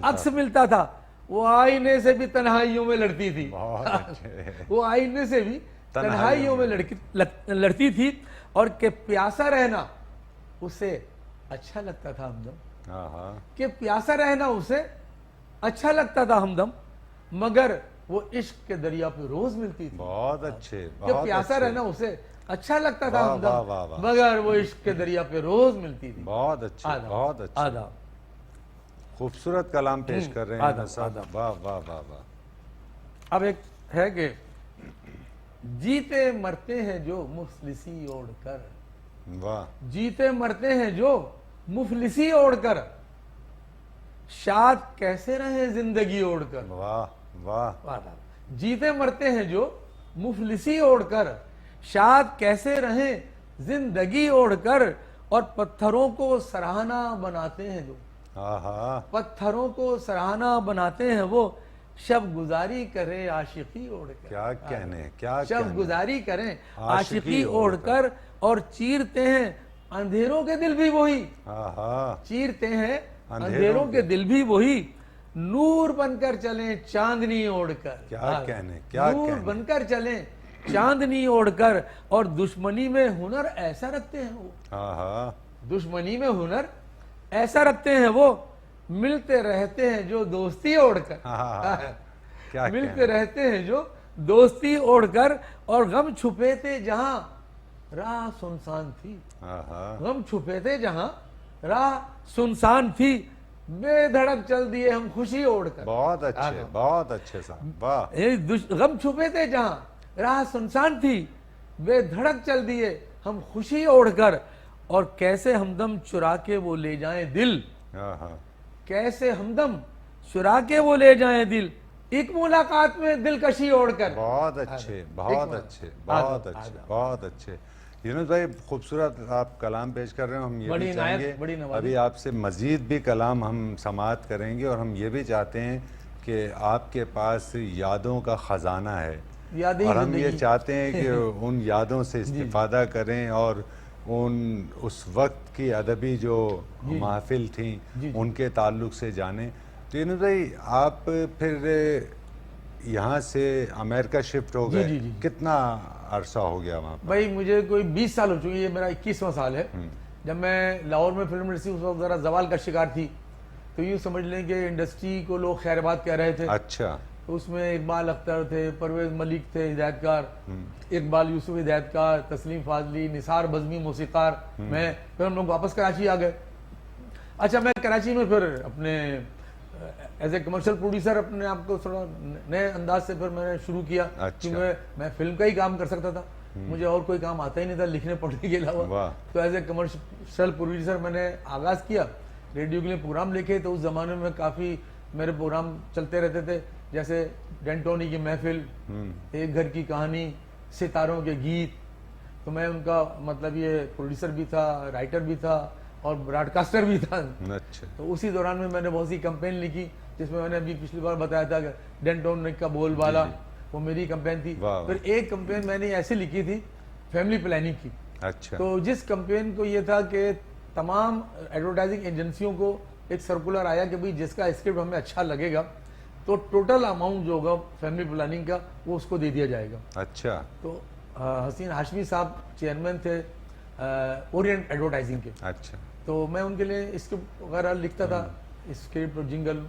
Speaker 2: अक्स मिलता था, वो आईने से भी तन्हाइयों में लड़ती थी।
Speaker 1: बहुत अच्छे।
Speaker 2: वो आईने से भी तन्हाइयों में लड़ती थी, और के प्यासा रहना उसे अच्छा लगता था हमदम।
Speaker 1: हाँ हाँ।
Speaker 2: कि प्यासा रहना उसे अच्छा लगता था हमदम, मगर वो इश्क के दरिया पे रोज मिलती थी।
Speaker 1: बहुत अच्छे,
Speaker 2: कि
Speaker 1: बहुत
Speaker 2: प्यासा
Speaker 1: अच्छे।
Speaker 2: रहना उसे अच्छा लगता था
Speaker 1: वाह,
Speaker 2: हमदम,
Speaker 1: वाह, वाह, वाह।
Speaker 2: मगर वो इश्क के दरिया पे रोज मिलती थी।
Speaker 1: बहुत अच्छे,
Speaker 2: आदाब,
Speaker 1: बहुत अच्छे।
Speaker 2: आदाब।
Speaker 1: खूबसूरत कलाम पेश कर रहे हैं
Speaker 2: आदाब,
Speaker 1: साहब।
Speaker 2: आदाब।
Speaker 1: वाह वाह वाह वाह।
Speaker 2: अब एक है कि जीते मरते हैं जो मुफलिसी ओढ़कर,
Speaker 1: वाह।
Speaker 2: जीते मरते हैं जो मुफलिसी ओढ़कर, शाद कैसे रहे जिंदगी ओढ़कर।
Speaker 1: वाह वाह।
Speaker 2: जीते मरते हैं जो मुफलिसी ओढ़कर, शाद कैसे रहे जिंदगी ओढ़कर, और पत्थरों को सराहना बनाते हैं जो,
Speaker 1: हाँ हाँ।
Speaker 2: पत्थरों को सराहना बनाते हैं वो, शब गुजारी करे आशिकी ओढ़कर।
Speaker 1: क्या कहने, क्या
Speaker 2: शब
Speaker 1: कहने।
Speaker 2: गुजारी करें
Speaker 1: आशिकी
Speaker 2: आशिकी ओढ़कर, और चीरते हैं अंधेरों के दिल भी वही।
Speaker 1: हाँ हाँ।
Speaker 2: चीरते हैं अंधेरों के दिल भी वही, नूर बनकर चलें चांदनी ओढ़कर।
Speaker 1: क्या कहने, क्या
Speaker 2: नूर
Speaker 1: कहने।
Speaker 2: बनकर चलें चांदनी ओढ़कर, और दुश्मनी में हुनर ऐसा रखते हैं वो,
Speaker 1: हाँ हाँ।
Speaker 2: दुश्मनी में हुनर ऐसा रखते हैं वो, मिलते रहते हैं जो दोस्ती ओढ़कर।
Speaker 1: हाँ, हाँ, क्या
Speaker 2: मिलते
Speaker 1: कहने।
Speaker 2: रहते हैं जो दोस्ती ओढ़कर, और गम छुपे थे जहां राह सुनसान थी।
Speaker 1: हाँ हाँ।
Speaker 2: गम छुपे थे जहां राह सुनसान थी, बेधड़क चल दिए हम खुशी ओढ़कर।
Speaker 1: बहुत अच्छे, बहुत अच्छे साहब। वाह।
Speaker 2: गम छुपे थे जहां राह सुनसान थी, बेधड़क चल दिए हम खुशी ओढ़कर, और कैसे हमदम चुरा के वो ले जाएं दिल।
Speaker 1: हाँ हाँ।
Speaker 2: कैसे हमदम चुरा के वो ले जाएं दिल, एक मुलाकात में दिलकशी ओढ़कर।
Speaker 1: बहुत अच्छे, बहुत अच्छे, बहुत अच्छे, बहुत अच्छे। यूनुस भाई, खूबसूरत आप कलाम पेश कर रहे हो। हम ये
Speaker 2: बड़ी
Speaker 1: भी
Speaker 2: इनायत,
Speaker 1: चाहेंगे
Speaker 2: बड़ी नवाज़ी।
Speaker 1: अभी आपसे मजीद भी कलाम हम समाअत करेंगे, और हम ये भी चाहते हैं कि आपके पास यादों का ख़जाना है,
Speaker 2: यादें
Speaker 1: और हम ये
Speaker 2: जिंदगी।
Speaker 1: चाहते हैं कि उन यादों से इस्तिफ़ादा करें, और उस वक्त की अदबी जो महफिल थी उनके ताल्लुक से जानें। तो यूनुस भाई, आप फिर यहाँ से अमेरिका शिफ्ट हो गए, कितना अरसा हो गया वहाँ पर?
Speaker 2: भाई मुझे कोई 20 साल हो चुकी है, मेरा 21वां साल है। जब मैं लाहौर में फिल्म इंडस्ट्री उस वक्त ज़रा जवाल का शिकार थी, तो यूँ समझ लें कि इंडस्ट्री को लोग खैरबाद कह रहे थे।
Speaker 1: अच्छा।
Speaker 2: तो उसमें इकबाल अख्तर थे, परवेज मलिक थे हिदायतकार, इकबाल यूसुफ हिदायतकार, तस्लीम फाजली, निसार बज़मी मौसीकार, मैं, फिर हम लोग वापस कराची आ गए। अच्छा, मैं कराची में फिर अपने एज ए कमर्शियल प्रोड्यूसर अपने आप को थोड़ा नए अंदाज से फिर मैंने शुरू किया।
Speaker 1: अच्छा।
Speaker 2: क्योंकि मैं फिल्म का ही काम कर सकता था, मुझे और कोई काम आता ही नहीं था लिखने पढ़ने के अलावा।
Speaker 1: वाह।
Speaker 2: तो एज ए कमर्शियल प्रोड्यूसर मैंने आगाज़ किया, रेडियो के लिए प्रोग्राम लिखे। तो उस ज़माने में काफ़ी मेरे प्रोग्राम चलते रहते थे, जैसे डेंटोनी की महफिल, एक घर की कहानी, सितारों के गीत। तो मैं उनका मतलब ये प्रोड्यूसर भी था, राइटर भी था और ब्रॉडकास्टर भी था।
Speaker 1: अच्छा।
Speaker 2: तो उसी दौरान में मैंने बहुत सी कैंपेन लिखी, जिसमें मैंने अभी पिछली बार बताया था कि डेंटोन का बोलबाला, वो मेरी कैंपेन थी।
Speaker 1: वाह।
Speaker 2: फिर एक कैंपेन मैंने ऐसे लिखी थी फैमिली प्लानिंग की।
Speaker 1: अच्छा।
Speaker 2: तो जिस कैंपेन को ये था कि तमाम एडवर्टाइजिंग एजेंसियों को एक सर्कुलर आया कि भाई जिसका स्क्रिप्ट हमें अच्छा लगेगा तो टोटल अमाउंट जो होगा फैमिली प्लानिंग का वो उसको दे दिया जाएगा।
Speaker 1: अच्छा।
Speaker 2: तो हसीन हाशमी साहब चेयरमैन थे ओरिएंट एडवर्टाइजिंग के।
Speaker 1: अच्छा।
Speaker 2: तो मैं उनके लिए स्क्रिप्ट वगैरह लिखता था, स्क्रिप्ट और जिंगल।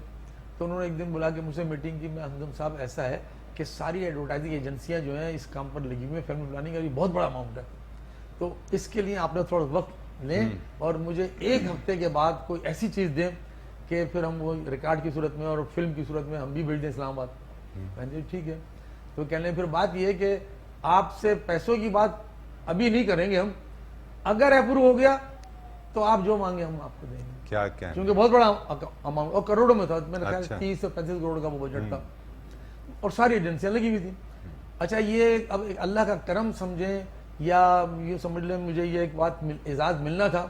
Speaker 2: तो उन्होंने एक दिन बुला के मुझसे मीटिंग की, मैं हमदम साहब ऐसा है कि सारी एडवर्टाइजिंग एजेंसियां जो हैं इस काम पर लगी हुई हैं, फैमिली प्लानिंग का भी बहुत बड़ा अमाउंट है, तो इसके लिए आपने थोड़ा वक्त लें और मुझे एक हफ्ते के बाद कोई ऐसी चीज़ दें कि फिर हम वो रिकॉर्ड की सूरत में और फिल्म की सूरत में हम भी भेज दें इस्लामाबाद। मैंने ठीक है। तो कहने फिर बात ये है कि आपसे पैसों की बात अभी नहीं करेंगे हम, अगर अप्रूव हो गया तो आप जो मांगे हम आपको देंगे।
Speaker 1: क्या क्या
Speaker 2: क्योंकि बहुत बड़ा अमाउंट और करोड़ों में था, मैंने ख्याल
Speaker 1: अच्छा।
Speaker 2: 30 से 35 करोड़ का वो बजट था और सारी एजेंसियां लगी हुई थी। अच्छा, ये अब एक अल्लाह का करम समझें या ये समझ लें, मुझे ये एक बात एजाज़ मिलना था।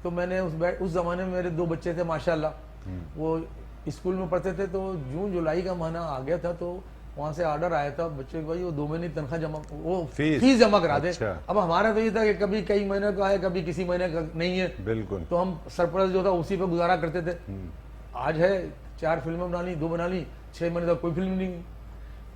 Speaker 2: तो मैंने उस ज़माने में मेरे 2 बच्चे थे माशाल्लाह, वो स्कूल में पढ़ते थे। तो जून जुलाई का महीना आ गया था, तो वहाँ से ऑर्डर आया था बच्चे को, भाई वो 2 महीने तनख्वाह जमा, वो फीस जमा करा दे।
Speaker 1: अच्छा।
Speaker 2: अब हमारा तो ये था कि कभी कई महीने का है, कभी किसी महीने का नहीं है,
Speaker 1: बिल्कुल।
Speaker 2: तो हम सरप्लस जो था उसी पे गुजारा करते थे। आज है 4 फिल्में बना ली, 2 बना ली, 6 महीने तक कोई फिल्म नहीं हुई।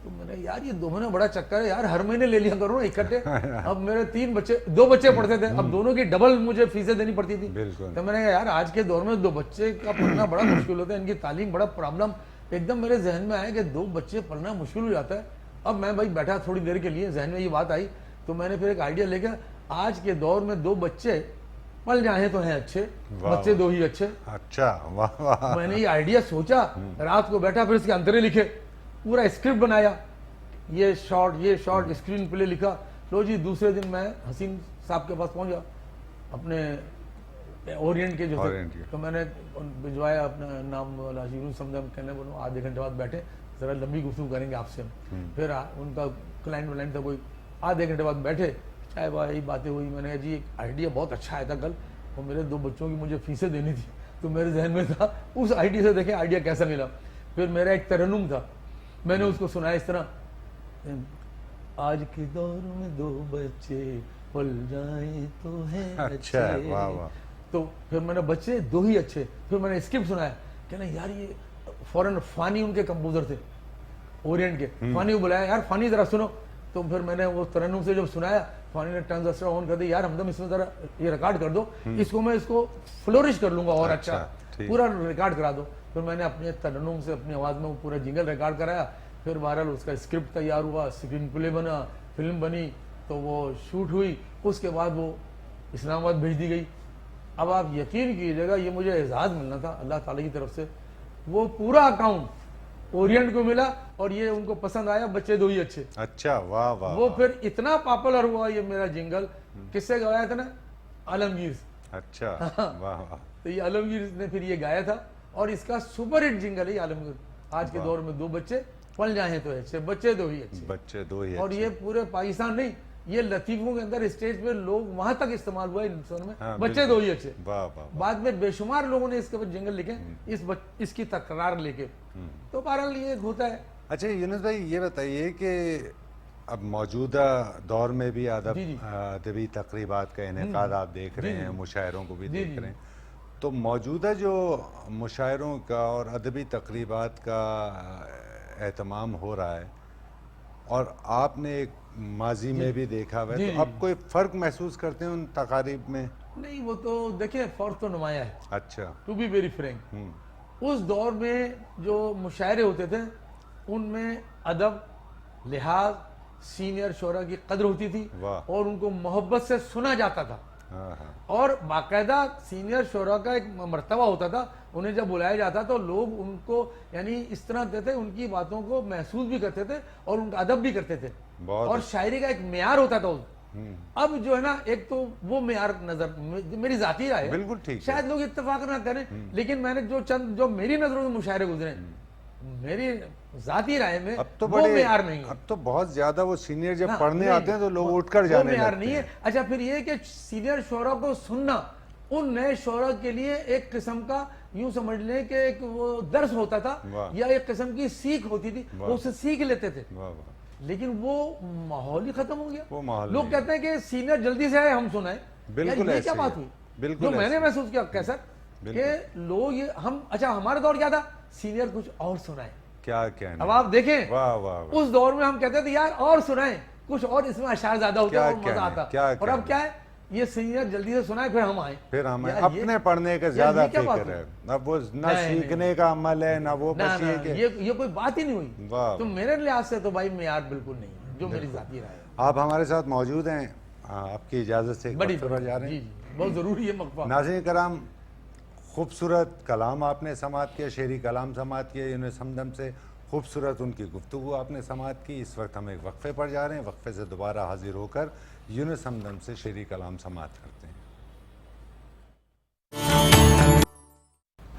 Speaker 2: तो मैंने यार ये 2 महीने बड़ा चक्कर है यार, हर महीने ले लिया करो इकट्ठे। अब मेरे 2 बच्चे पढ़ते थे, अब दोनों की डबल मुझे फीसें देनी पड़ती थी।
Speaker 1: बिल्कुल।
Speaker 2: तो मैंने कहा यार आज के दौर में 2 बच्चे का पढ़ना बड़ा मुश्किल होता है, इनकी तालीम बड़ा प्रॉब्लम। एकदम मेरे जहन में आया कि 2 बच्चे पढ़ना मुश्किल हो जाता है। अब मैं भाई बैठा थोड़ी देर के लिए, जहन में ये बात आई, तो मैंने फिर एक आइडिया लेकर आज के दौर में 2 बच्चे पल जाए तो हैं अच्छे, बच्चे 2 ही अच्छे।
Speaker 1: अच्छा, वाह वाह।
Speaker 2: मैंने ये आइडिया सोचा, रात को बैठा, फिर इसके अंतरे लिखे, पूरा स्क्रिप्ट बनाया, ये शॉर्ट स्क्रीन प्ले लिखा। लो जी, दूसरे दिन मैं हसीन साहब के पास पहुंच गया, अपने ओरिएंट के जो थे। तो मैंने भिजवाया अपना नाम वाला यूनुस समझा, कहने बोलो आधे घंटे बाद बैठे, जरा लंबी गुफ्तगू करेंगे आपसे। फिर उनका क्लाइंट व्लाइंट था कोई, आधे घंटे बाद बैठे, चाय वाई बातें हुई। मैंने कहा जी एक आइडिया बहुत अच्छा आया था कल, और मेरे 2 बच्चों की मुझे फीसें देनी थी, तो मेरे जहन में था उस आइडिया से देखें आइडिया कैसा मिला। फिर मेरा एक तरन्नुम था, मैंने उसको सुनाया इस तरह, आज के दौर में 2 बच्चे पल जाए तो है
Speaker 1: अच्छा,
Speaker 2: अच्छे।
Speaker 1: वाह वाह।
Speaker 2: तो फिर मैंने बच्चे 2 ही अच्छे। फिर मैंने स्क्रिप्ट सुनाया, कहना यार ये फॉरेन फानी उनके कंपोजर थे ओरिएंट के, फानी को बुलाया, यार फानी जरा सुनो। तो फिर मैंने वो तरन्नुम से जब सुनाया, फानी ने ट्रांजिस्टर ऑन कर दिया, यार हमदम इसमें जरा ये रिकॉर्ड कर दो, इसको मैं इसको फ्लोरिश कर लूंगा और अच्छा पूरा रिकॉर्ड करा दो। फिर मैंने अपने तरन्नुम से अपनी आवाज में वो पूरा जिंगल रिकॉर्ड कराया। फिर बहरहाल उसका स्क्रिप्ट तैयार हुआ, स्क्रीन प्ले बना, फिल्म बनी, तो वो शूट हुई। उसके बाद वो इस्लामाबाद भेज दी गई। अब आप यकीन कीजिएगा, ये मुझे एजाज़ मिलना था अल्लाह ताला की तरफ से, वो पूरा अकाउंट ओरिएंट को मिला और ये उनको पसंद आया, बच्चे 2 ही अच्छे।
Speaker 1: अच्छा, वाह वाह।
Speaker 2: वो फिर इतना पॉपुलर हुआ ये मेरा जिंगल, किससे गवाया था ना, आलमगीर।
Speaker 1: अच्छा, वाह वाह।
Speaker 2: तो ये आलमगीर ने फिर ये गाया था और इसका सुपर हिट जिंगल है आलमगीर। आज के दौर में 2 बच्चे पल जाए तो अच्छे, बच्चे 2 ही अच्छे,
Speaker 1: बच्चे 2 ही
Speaker 2: और ये पूरे पाकिस्तान नहीं, ये लतीफों के अंदर स्टेज पे लोग वहां तक इस्तेमाल हुआ हिंदुस्तान में।
Speaker 1: हाँ,
Speaker 2: बच्चे 2 ही अच्छे।
Speaker 1: वाह वाह।
Speaker 2: बाद में बेशुमार लोगों ने इसके ऊपर जिंगल लिखे इसकी तकरार लेके। तो बहरहाल ये होता है।
Speaker 1: अच्छा यूनुस भाई, ये बताइए कि अब मौजूदा दौर में भी अदबी तकरीबात का इनेकाद आप देख रहे हैं, मुशायरों को भी देख रहे हैं, तो मौजूदा जो मुशायरों का और अदबी तकरीबात का एहतमाम हो रहा है, और आपने एक माजी में भी देखा हुआ है, तो अब कोई फ़र्क महसूस करते हैं उन तकारीब में?
Speaker 2: नहीं, वो तो देखिए फ़र्क तो नुमाया है।
Speaker 1: अच्छा।
Speaker 2: टू बी वेरी फ्रैंक, उस दौर में जो मुशायरे होते थे उनमें अदब, लिहाज, सीनियर शोरा की कद्र होती थी
Speaker 1: वाह।
Speaker 2: और उनको मोहब्बत से सुना जाता था।
Speaker 1: हाँ हाँ
Speaker 2: और बाकायदा सीनियर शोरा का एक मर्तबा होता था, उन्हें जब बुलाया जाता तो लोग उनको यानी इस तरह देते, उनकी बातों को महसूस भी करते थे और उनका अदब भी करते थे।
Speaker 1: बहुत
Speaker 2: और शायरी का एक मेयार होता था अब जो है ना, एक तो वो मेयार नजर मेरी जाती राय है,
Speaker 1: बिल्कुल ठीक है।
Speaker 2: शायद लोग इत्तेफाक ना करें, लेकिन मैंने जो मेरी नजरों में मुशायरे गुजरे, मेरी जाती राय में
Speaker 1: अब तो
Speaker 2: वो
Speaker 1: बड़े
Speaker 2: मेयार नहीं है।
Speaker 1: अब तो बहुत ज्यादा वो सीनियर जब
Speaker 2: हाँ,
Speaker 1: पढ़ने
Speaker 2: नहीं,
Speaker 1: आते हैं तो लोग
Speaker 2: वो-
Speaker 1: उठकर
Speaker 2: वो
Speaker 1: जाने
Speaker 2: मेयार
Speaker 1: लगते
Speaker 2: नहीं है।
Speaker 1: हैं।
Speaker 2: अच्छा, फिर ये कि सीनियर शोरा को सुनना उन नए शोरा के लिए एक किस्म का यूं समझ लें कि एक वो दर्स होता था
Speaker 1: वाह।
Speaker 2: या एक किस्म की सीख होती थी,
Speaker 1: वाह।
Speaker 2: वो उससे सीख लेते थे।
Speaker 1: वाह वाह,
Speaker 2: लेकिन वो माहौल ही खत्म हो गया।
Speaker 1: वो माहौल
Speaker 2: लोग
Speaker 1: नहीं
Speaker 2: कहते हैं कि सीनियर जल्दी से आए, हम सुनाए।
Speaker 1: बिल्कुल
Speaker 2: ये
Speaker 1: ऐसे
Speaker 2: क्या
Speaker 1: ही
Speaker 2: बात
Speaker 1: है।
Speaker 2: हुई?
Speaker 1: बिल्कुल
Speaker 2: जो मैंने
Speaker 1: ऐसे ही।
Speaker 2: महसूस किया कैसर कि लोग ये हम अच्छा, हमारे दौर क्या था, सीनियर कुछ और सुनाए।
Speaker 1: क्या कहना।
Speaker 2: अब आप देखें
Speaker 1: वाह वाह वाह।
Speaker 2: उस दौर में हम कहते थे यार और सुनाएं कुछ और, इसमें अशार ज्यादा होते
Speaker 1: क्या
Speaker 2: और मजा
Speaker 1: कहने,
Speaker 2: आता।
Speaker 1: क्या
Speaker 2: और अब
Speaker 1: कहने।
Speaker 2: क्या है, ये सीनियर जल्दी से सुनाए फिर हम आए।
Speaker 1: फिर हमें
Speaker 2: यार
Speaker 1: अपने पढ़ने का
Speaker 2: यार
Speaker 1: ज्यादा
Speaker 2: ये क्या बात
Speaker 1: फिक्र है,
Speaker 2: हुई?
Speaker 1: अब वो ना
Speaker 2: नहीं,
Speaker 1: सीखने का अमल है ना वो
Speaker 2: ना
Speaker 1: बस
Speaker 2: ना,
Speaker 1: ये कि
Speaker 2: ये कोई बात ही नहीं हुई।
Speaker 1: वाह।
Speaker 2: तो मेरे लिहाज से तो भाई मेयार बिल्कुल नहीं है, जो मेरी जाती राय है।
Speaker 1: आप हमारे साथ मौजूद हैं, आपकी इजाज़त से एक
Speaker 2: बड़ी
Speaker 1: वक्फे पर जा रहे
Speaker 2: जी
Speaker 1: हैं।
Speaker 2: जी, बहुत जरूरी है मकफा।
Speaker 1: नाज़रीन कराम, खूबसूरत कलाम आपने समात किया, शेरी कलाम समात किया यूनुस हमदम से, खूबसूरत उनकी गुफ्तगू आपने समात की। इस वक्त हम एक वक्फे पर जा रहे हैं, वक्फे से दोबारा हाजिर होकर यूनुस हमदम से शेरी कलाम समात करते हैं।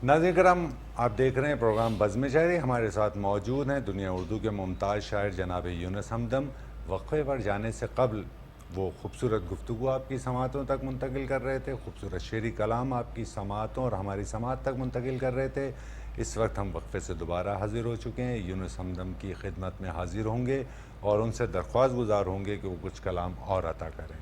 Speaker 1: नाज़रीन कराम, आप देख रहे हैं प्रोग्राम बज़्म शायरी। हमारे साथ मौजूद हैं दुनिया उर्दू के मुमताज़ शायर जनाब यूनुस हमदम। वक्फे पर जाने से कबल वो खूबसूरत गुफ्तगू आपकी समातों तक मुंतकिल कर रहे थे, खूबसूरत शेरी कलाम आपकी समातों और हमारी समात तक मुंतकिल कर रहे थे। इस वक्त हम वक्फे से दोबारा हाजिर हो चुके हैं, यूनुस हमदम की खिदमत में हाजिर होंगे और उनसे दरख्वास्त गुजार होंगे कि वो कुछ कलाम और अता करें।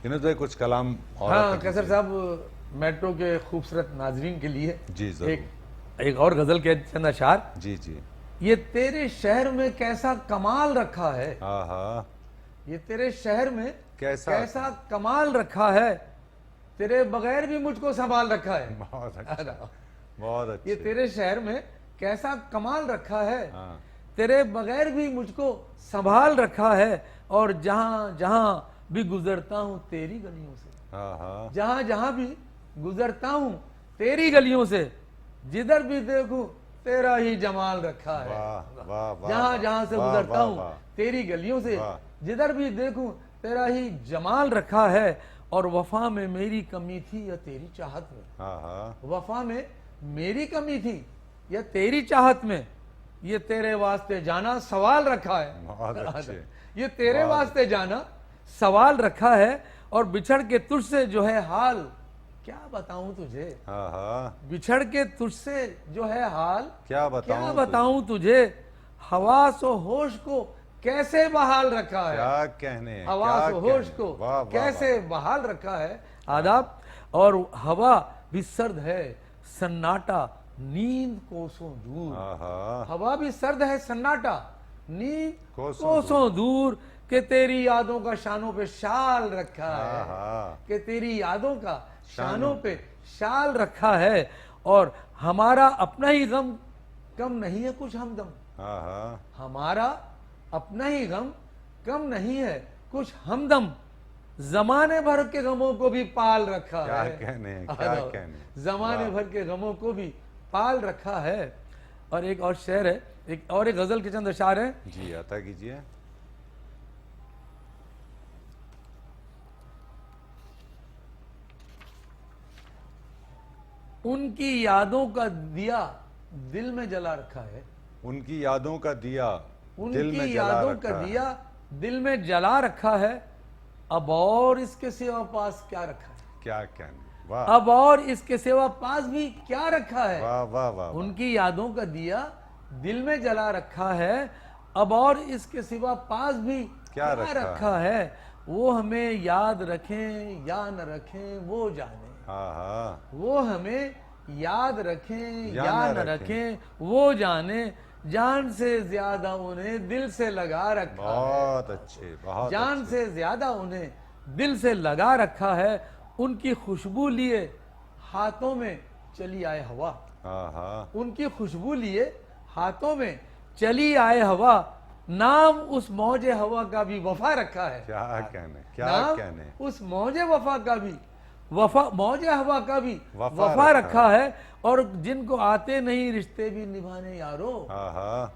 Speaker 1: यूनुस भाई, कुछ कलाम और
Speaker 2: हाँ
Speaker 1: अता
Speaker 2: कैसर
Speaker 1: कीजिए।
Speaker 2: साहब, मेट्रो के खूबसूरत नाजरीन के लिए
Speaker 1: जी जरूर।
Speaker 2: एक और गजल के चंद अशार।
Speaker 1: जी जी।
Speaker 2: ये तेरे शहर में कैसा कमाल रखा है,
Speaker 1: हाँ हाँ,
Speaker 2: ये तेरे शहर में
Speaker 1: कैसा
Speaker 2: कमाल रखा है, तेरे बगैर भी मुझको संभाल रखा है।
Speaker 1: बहुत अच्छा, बहुत अच्छा।
Speaker 2: ये तेरे शहर में कैसा कमाल रखा है,
Speaker 1: हाँ।
Speaker 2: तेरे बगैर भी मुझको संभाल रखा है, और जहां जहां भी गुजरता हूं तेरी गलियों से,
Speaker 1: हाँ हाँ,
Speaker 2: जहां जहां भी गुजरता हूं तेरी गलियों से, जिधर भी देखूं तेरा ही जमाल रखा है।
Speaker 1: वाह वाह वाह,
Speaker 2: जहां जहां से
Speaker 1: वाह,
Speaker 2: गुजरता
Speaker 1: वाह,
Speaker 2: हूं
Speaker 1: वाह।
Speaker 2: तेरी गलियों से,
Speaker 1: वाह।
Speaker 2: जिधर भी देखूं तेरा ही जमाल रखा है, और वफा में मेरी कमी थी या तेरी चाहत में,
Speaker 1: हाँ हाँ,
Speaker 2: वफा में मेरी कमी थी या तेरी चाहत में, ये तेरे वास्ते जाना सवाल रखा है।
Speaker 1: बहुत अच्छे।
Speaker 2: ये तेरे वास्ते जाना सवाल रखा है, और बिछड़ के तुझसे जो है हाल क्या बताऊं तुझे,
Speaker 1: हाँ हाँ,
Speaker 2: बिछड़ के तुझसे जो है हाल
Speaker 1: क्या
Speaker 2: बताऊं तुझे, हवास व होश को कैसे बहाल रखा है,
Speaker 1: क्या कहने,
Speaker 2: हवास
Speaker 1: क्या
Speaker 2: व होश
Speaker 1: कहने।
Speaker 2: को
Speaker 1: वाह, वाह,
Speaker 2: कैसे बहाल रखा है। आदाब। और हवा भी सर्द है, सन्नाटा नींद कोसों दूर,
Speaker 1: हाँ हाँ,
Speaker 2: हवा भी सर्द है, सन्नाटा नींद
Speaker 1: कोसों
Speaker 2: कोसों दूर, के तेरी यादों का शानों पे शाल रखा
Speaker 1: हाँ
Speaker 2: है,
Speaker 1: हाँ,
Speaker 2: कि तेरी यादों का शानों पे शाल रखा है, और हमारा अपना ही गम कम नहीं है कुछ हमदम,
Speaker 1: हाँ हाँ,
Speaker 2: हमारा अपना ही गम कम नहीं है कुछ हमदम, जमाने भर के गमों को भी पाल रखा
Speaker 1: क्या
Speaker 2: है।
Speaker 1: कहने, क्या कहने।
Speaker 2: जमाने भर के गमों को भी पाल रखा है। और एक और शेर है, एक गजल के चंद अशार है।
Speaker 1: जी अता कीजिए।
Speaker 2: उनकी यादों का दिया दिल में जला रखा है,
Speaker 1: उनकी यादों का दिया दिल में
Speaker 2: उनकी
Speaker 1: जला
Speaker 2: यादों
Speaker 1: रखा
Speaker 2: का
Speaker 1: है।
Speaker 2: दिया दिल में जला रखा है, अब और इसके सिवा पास क्या रखा है,
Speaker 1: क्या कहने, वाह
Speaker 2: अब और इसके सिवा पास भी क्या रखा है।
Speaker 1: वाह वाह वाह, वाह।
Speaker 2: उनकी यादों का दिया दिल में जला रखा है, अब और इसके सिवा पास भी
Speaker 1: क्या रखा
Speaker 2: है। वो हमें याद रखें या न रखें वो जाने,
Speaker 1: हाँ हाँ,
Speaker 2: वो हमें याद रखें
Speaker 1: या
Speaker 2: या
Speaker 1: न
Speaker 2: न रखें वो जाने, जान से ज्यादा उन्हें दिल से लगा रखा है,
Speaker 1: बहुत अच्छे, बहुत
Speaker 2: जान
Speaker 1: अच्छे।
Speaker 2: से ज्यादा उन्हें दिल से लगा रखा है। उनकी खुशबू लिए हाथों में चली आए हवा,
Speaker 1: हाँ हाँ,
Speaker 2: उनकी खुशबू लिए हाथों में चली आए हवा, नाम उस मौजे हवा का भी वफा रखा है।
Speaker 1: क्या कहने, क्या
Speaker 2: नाम
Speaker 1: कहने।
Speaker 2: उस मौजे वफा का भी वफा, मौजे हवा का भी
Speaker 1: वफा
Speaker 2: वफा
Speaker 1: रखा
Speaker 2: रखा है। और जिनको आते नहीं रिश्ते भी निभाने यारो,
Speaker 1: आहा,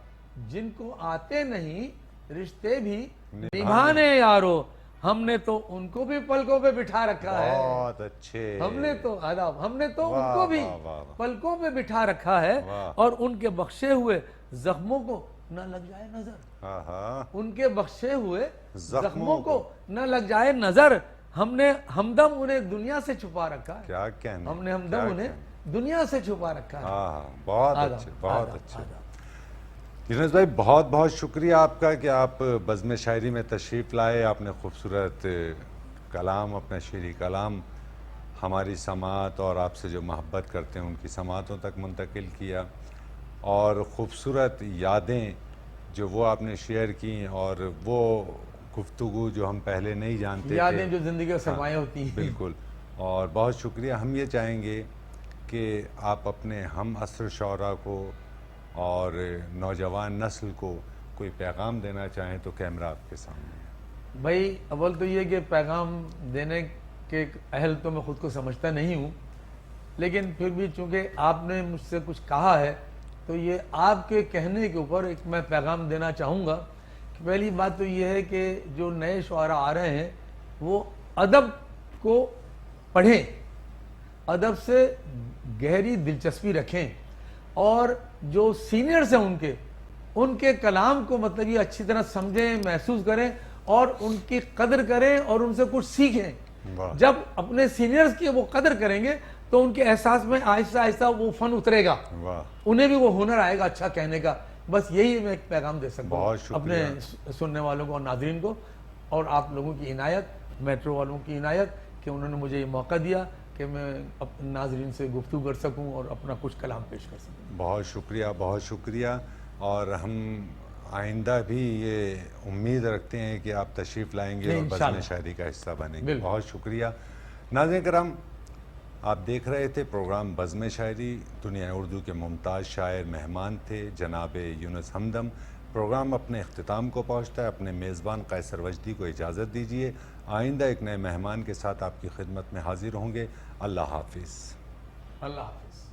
Speaker 2: जिनको आते नहीं रिश्ते भी निभाने यारो, हमने तो उनको भी पलकों पे बिठा रखा है।
Speaker 1: बहुत अच्छे।
Speaker 2: हमने तो आदाब, हमने तो
Speaker 1: वाह,
Speaker 2: उनको भी
Speaker 1: वाह, वाह, वाह।
Speaker 2: पलकों पे बिठा रखा है।
Speaker 1: वाह।
Speaker 2: और उनके बख्शे हुए जख्मों को न लग जाए नजर,
Speaker 1: आहा,
Speaker 2: उनके बख्शे हुए
Speaker 1: जख्मों
Speaker 2: जख्मों को न लग जाए नजर, हमने हमदम उन्हें दुनिया से छुपा रखा है।
Speaker 1: क्या कहने,
Speaker 2: हमने
Speaker 1: क्या
Speaker 2: हमदम उन्हें
Speaker 1: कहने।
Speaker 2: दुनिया से छुपा रखा है।
Speaker 1: हाँ, बहुत
Speaker 2: आदाब,
Speaker 1: अच्छे, बहुत
Speaker 2: आदाब,
Speaker 1: अच्छे।
Speaker 2: आदाब।
Speaker 1: यूनुस भाई, बहुत बहुत शुक्रिया आपका कि आप बज़्म शायरी में तशरीफ़ लाए। आपने खूबसूरत कलाम, अपना शेरी कलाम हमारी समात और आपसे जो मोहब्बत करते हैं उनकी समातों तक मुंतकिल किया। और ख़ूबसूरत यादें जो वो आपने शेयर की, और वो गुफ्तगू जो हम पहले नहीं जानते थे।
Speaker 2: यादें जो जिंदगी का सरमाया होती हैं।
Speaker 1: बिल्कुल। और बहुत शुक्रिया। हम ये चाहेंगे कि आप अपने हम असर शौरा को और नौजवान नस्ल को कोई पैगाम देना चाहें तो कैमरा आपके सामने है।
Speaker 2: भाई अव्वल तो ये कि पैगाम देने के अहल तो मैं खुद को समझता नहीं हूँ, लेकिन फिर भी चूंकि आपने मुझसे कुछ कहा है तो ये आपके कहने के ऊपर एक मैं पैगाम देना चाहूँगा कि पहली बात तो ये है कि जो नए शुआरा आ रहे हैं वो अदब को पढ़ें, अदब से गहरी दिलचस्पी रखें, और जो सीनियर्स हैं उनके कलाम को मतलब ये अच्छी तरह समझें, महसूस करें और उनकी कदर करें और उनसे कुछ सीखें।
Speaker 1: वाह।
Speaker 2: जब अपने सीनियर्स की वो कदर करेंगे तो उनके एहसास में आहिस्ता आहिस्ता वो फन उतरेगा,
Speaker 1: वाह,
Speaker 2: उन्हें भी वो हुनर आएगा अच्छा कहने का। बस यही मैं एक पैगाम दे सकता हूँ
Speaker 1: बहुत शुक्रिया।
Speaker 2: अपने सुनने वालों को और नाजरीन को, और आप लोगों की इनायत, मेट्रो वालों की इनायत कि उन्होंने मुझे ये मौका दिया कि मैं अपने नाजरीन से गुफ्तगू कर सकूं और अपना कुछ कलाम पेश कर सकूं।
Speaker 1: बहुत शुक्रिया, बहुत शुक्रिया। और हम आइंदा भी ये उम्मीद रखते हैं कि आप तशरीफ़ लाएंगे और बज़्म
Speaker 2: इंशाअल्लाह।
Speaker 1: शायरी का हिस्सा बनेंगे।
Speaker 2: बिल्कुल।
Speaker 1: बहुत शुक्रिया। नाज़रीन करम, आप देख रहे थे प्रोग्राम बज़्म शायरी। दुनिया उर्दू के मुमताज़ शायर मेहमान थे जनाब यूनुस हमदम। प्रोग्राम अपने अख्तिताम को पहुँचता है। अपने मेज़बान कैसर वजदी को इजाज़त दीजिए। आइंदा एक नए मेहमान के साथ आपकी खिदमत में हाजिर होंगे। अल्लाह हाफिज़।
Speaker 2: अल्लाह हाफ़िज़।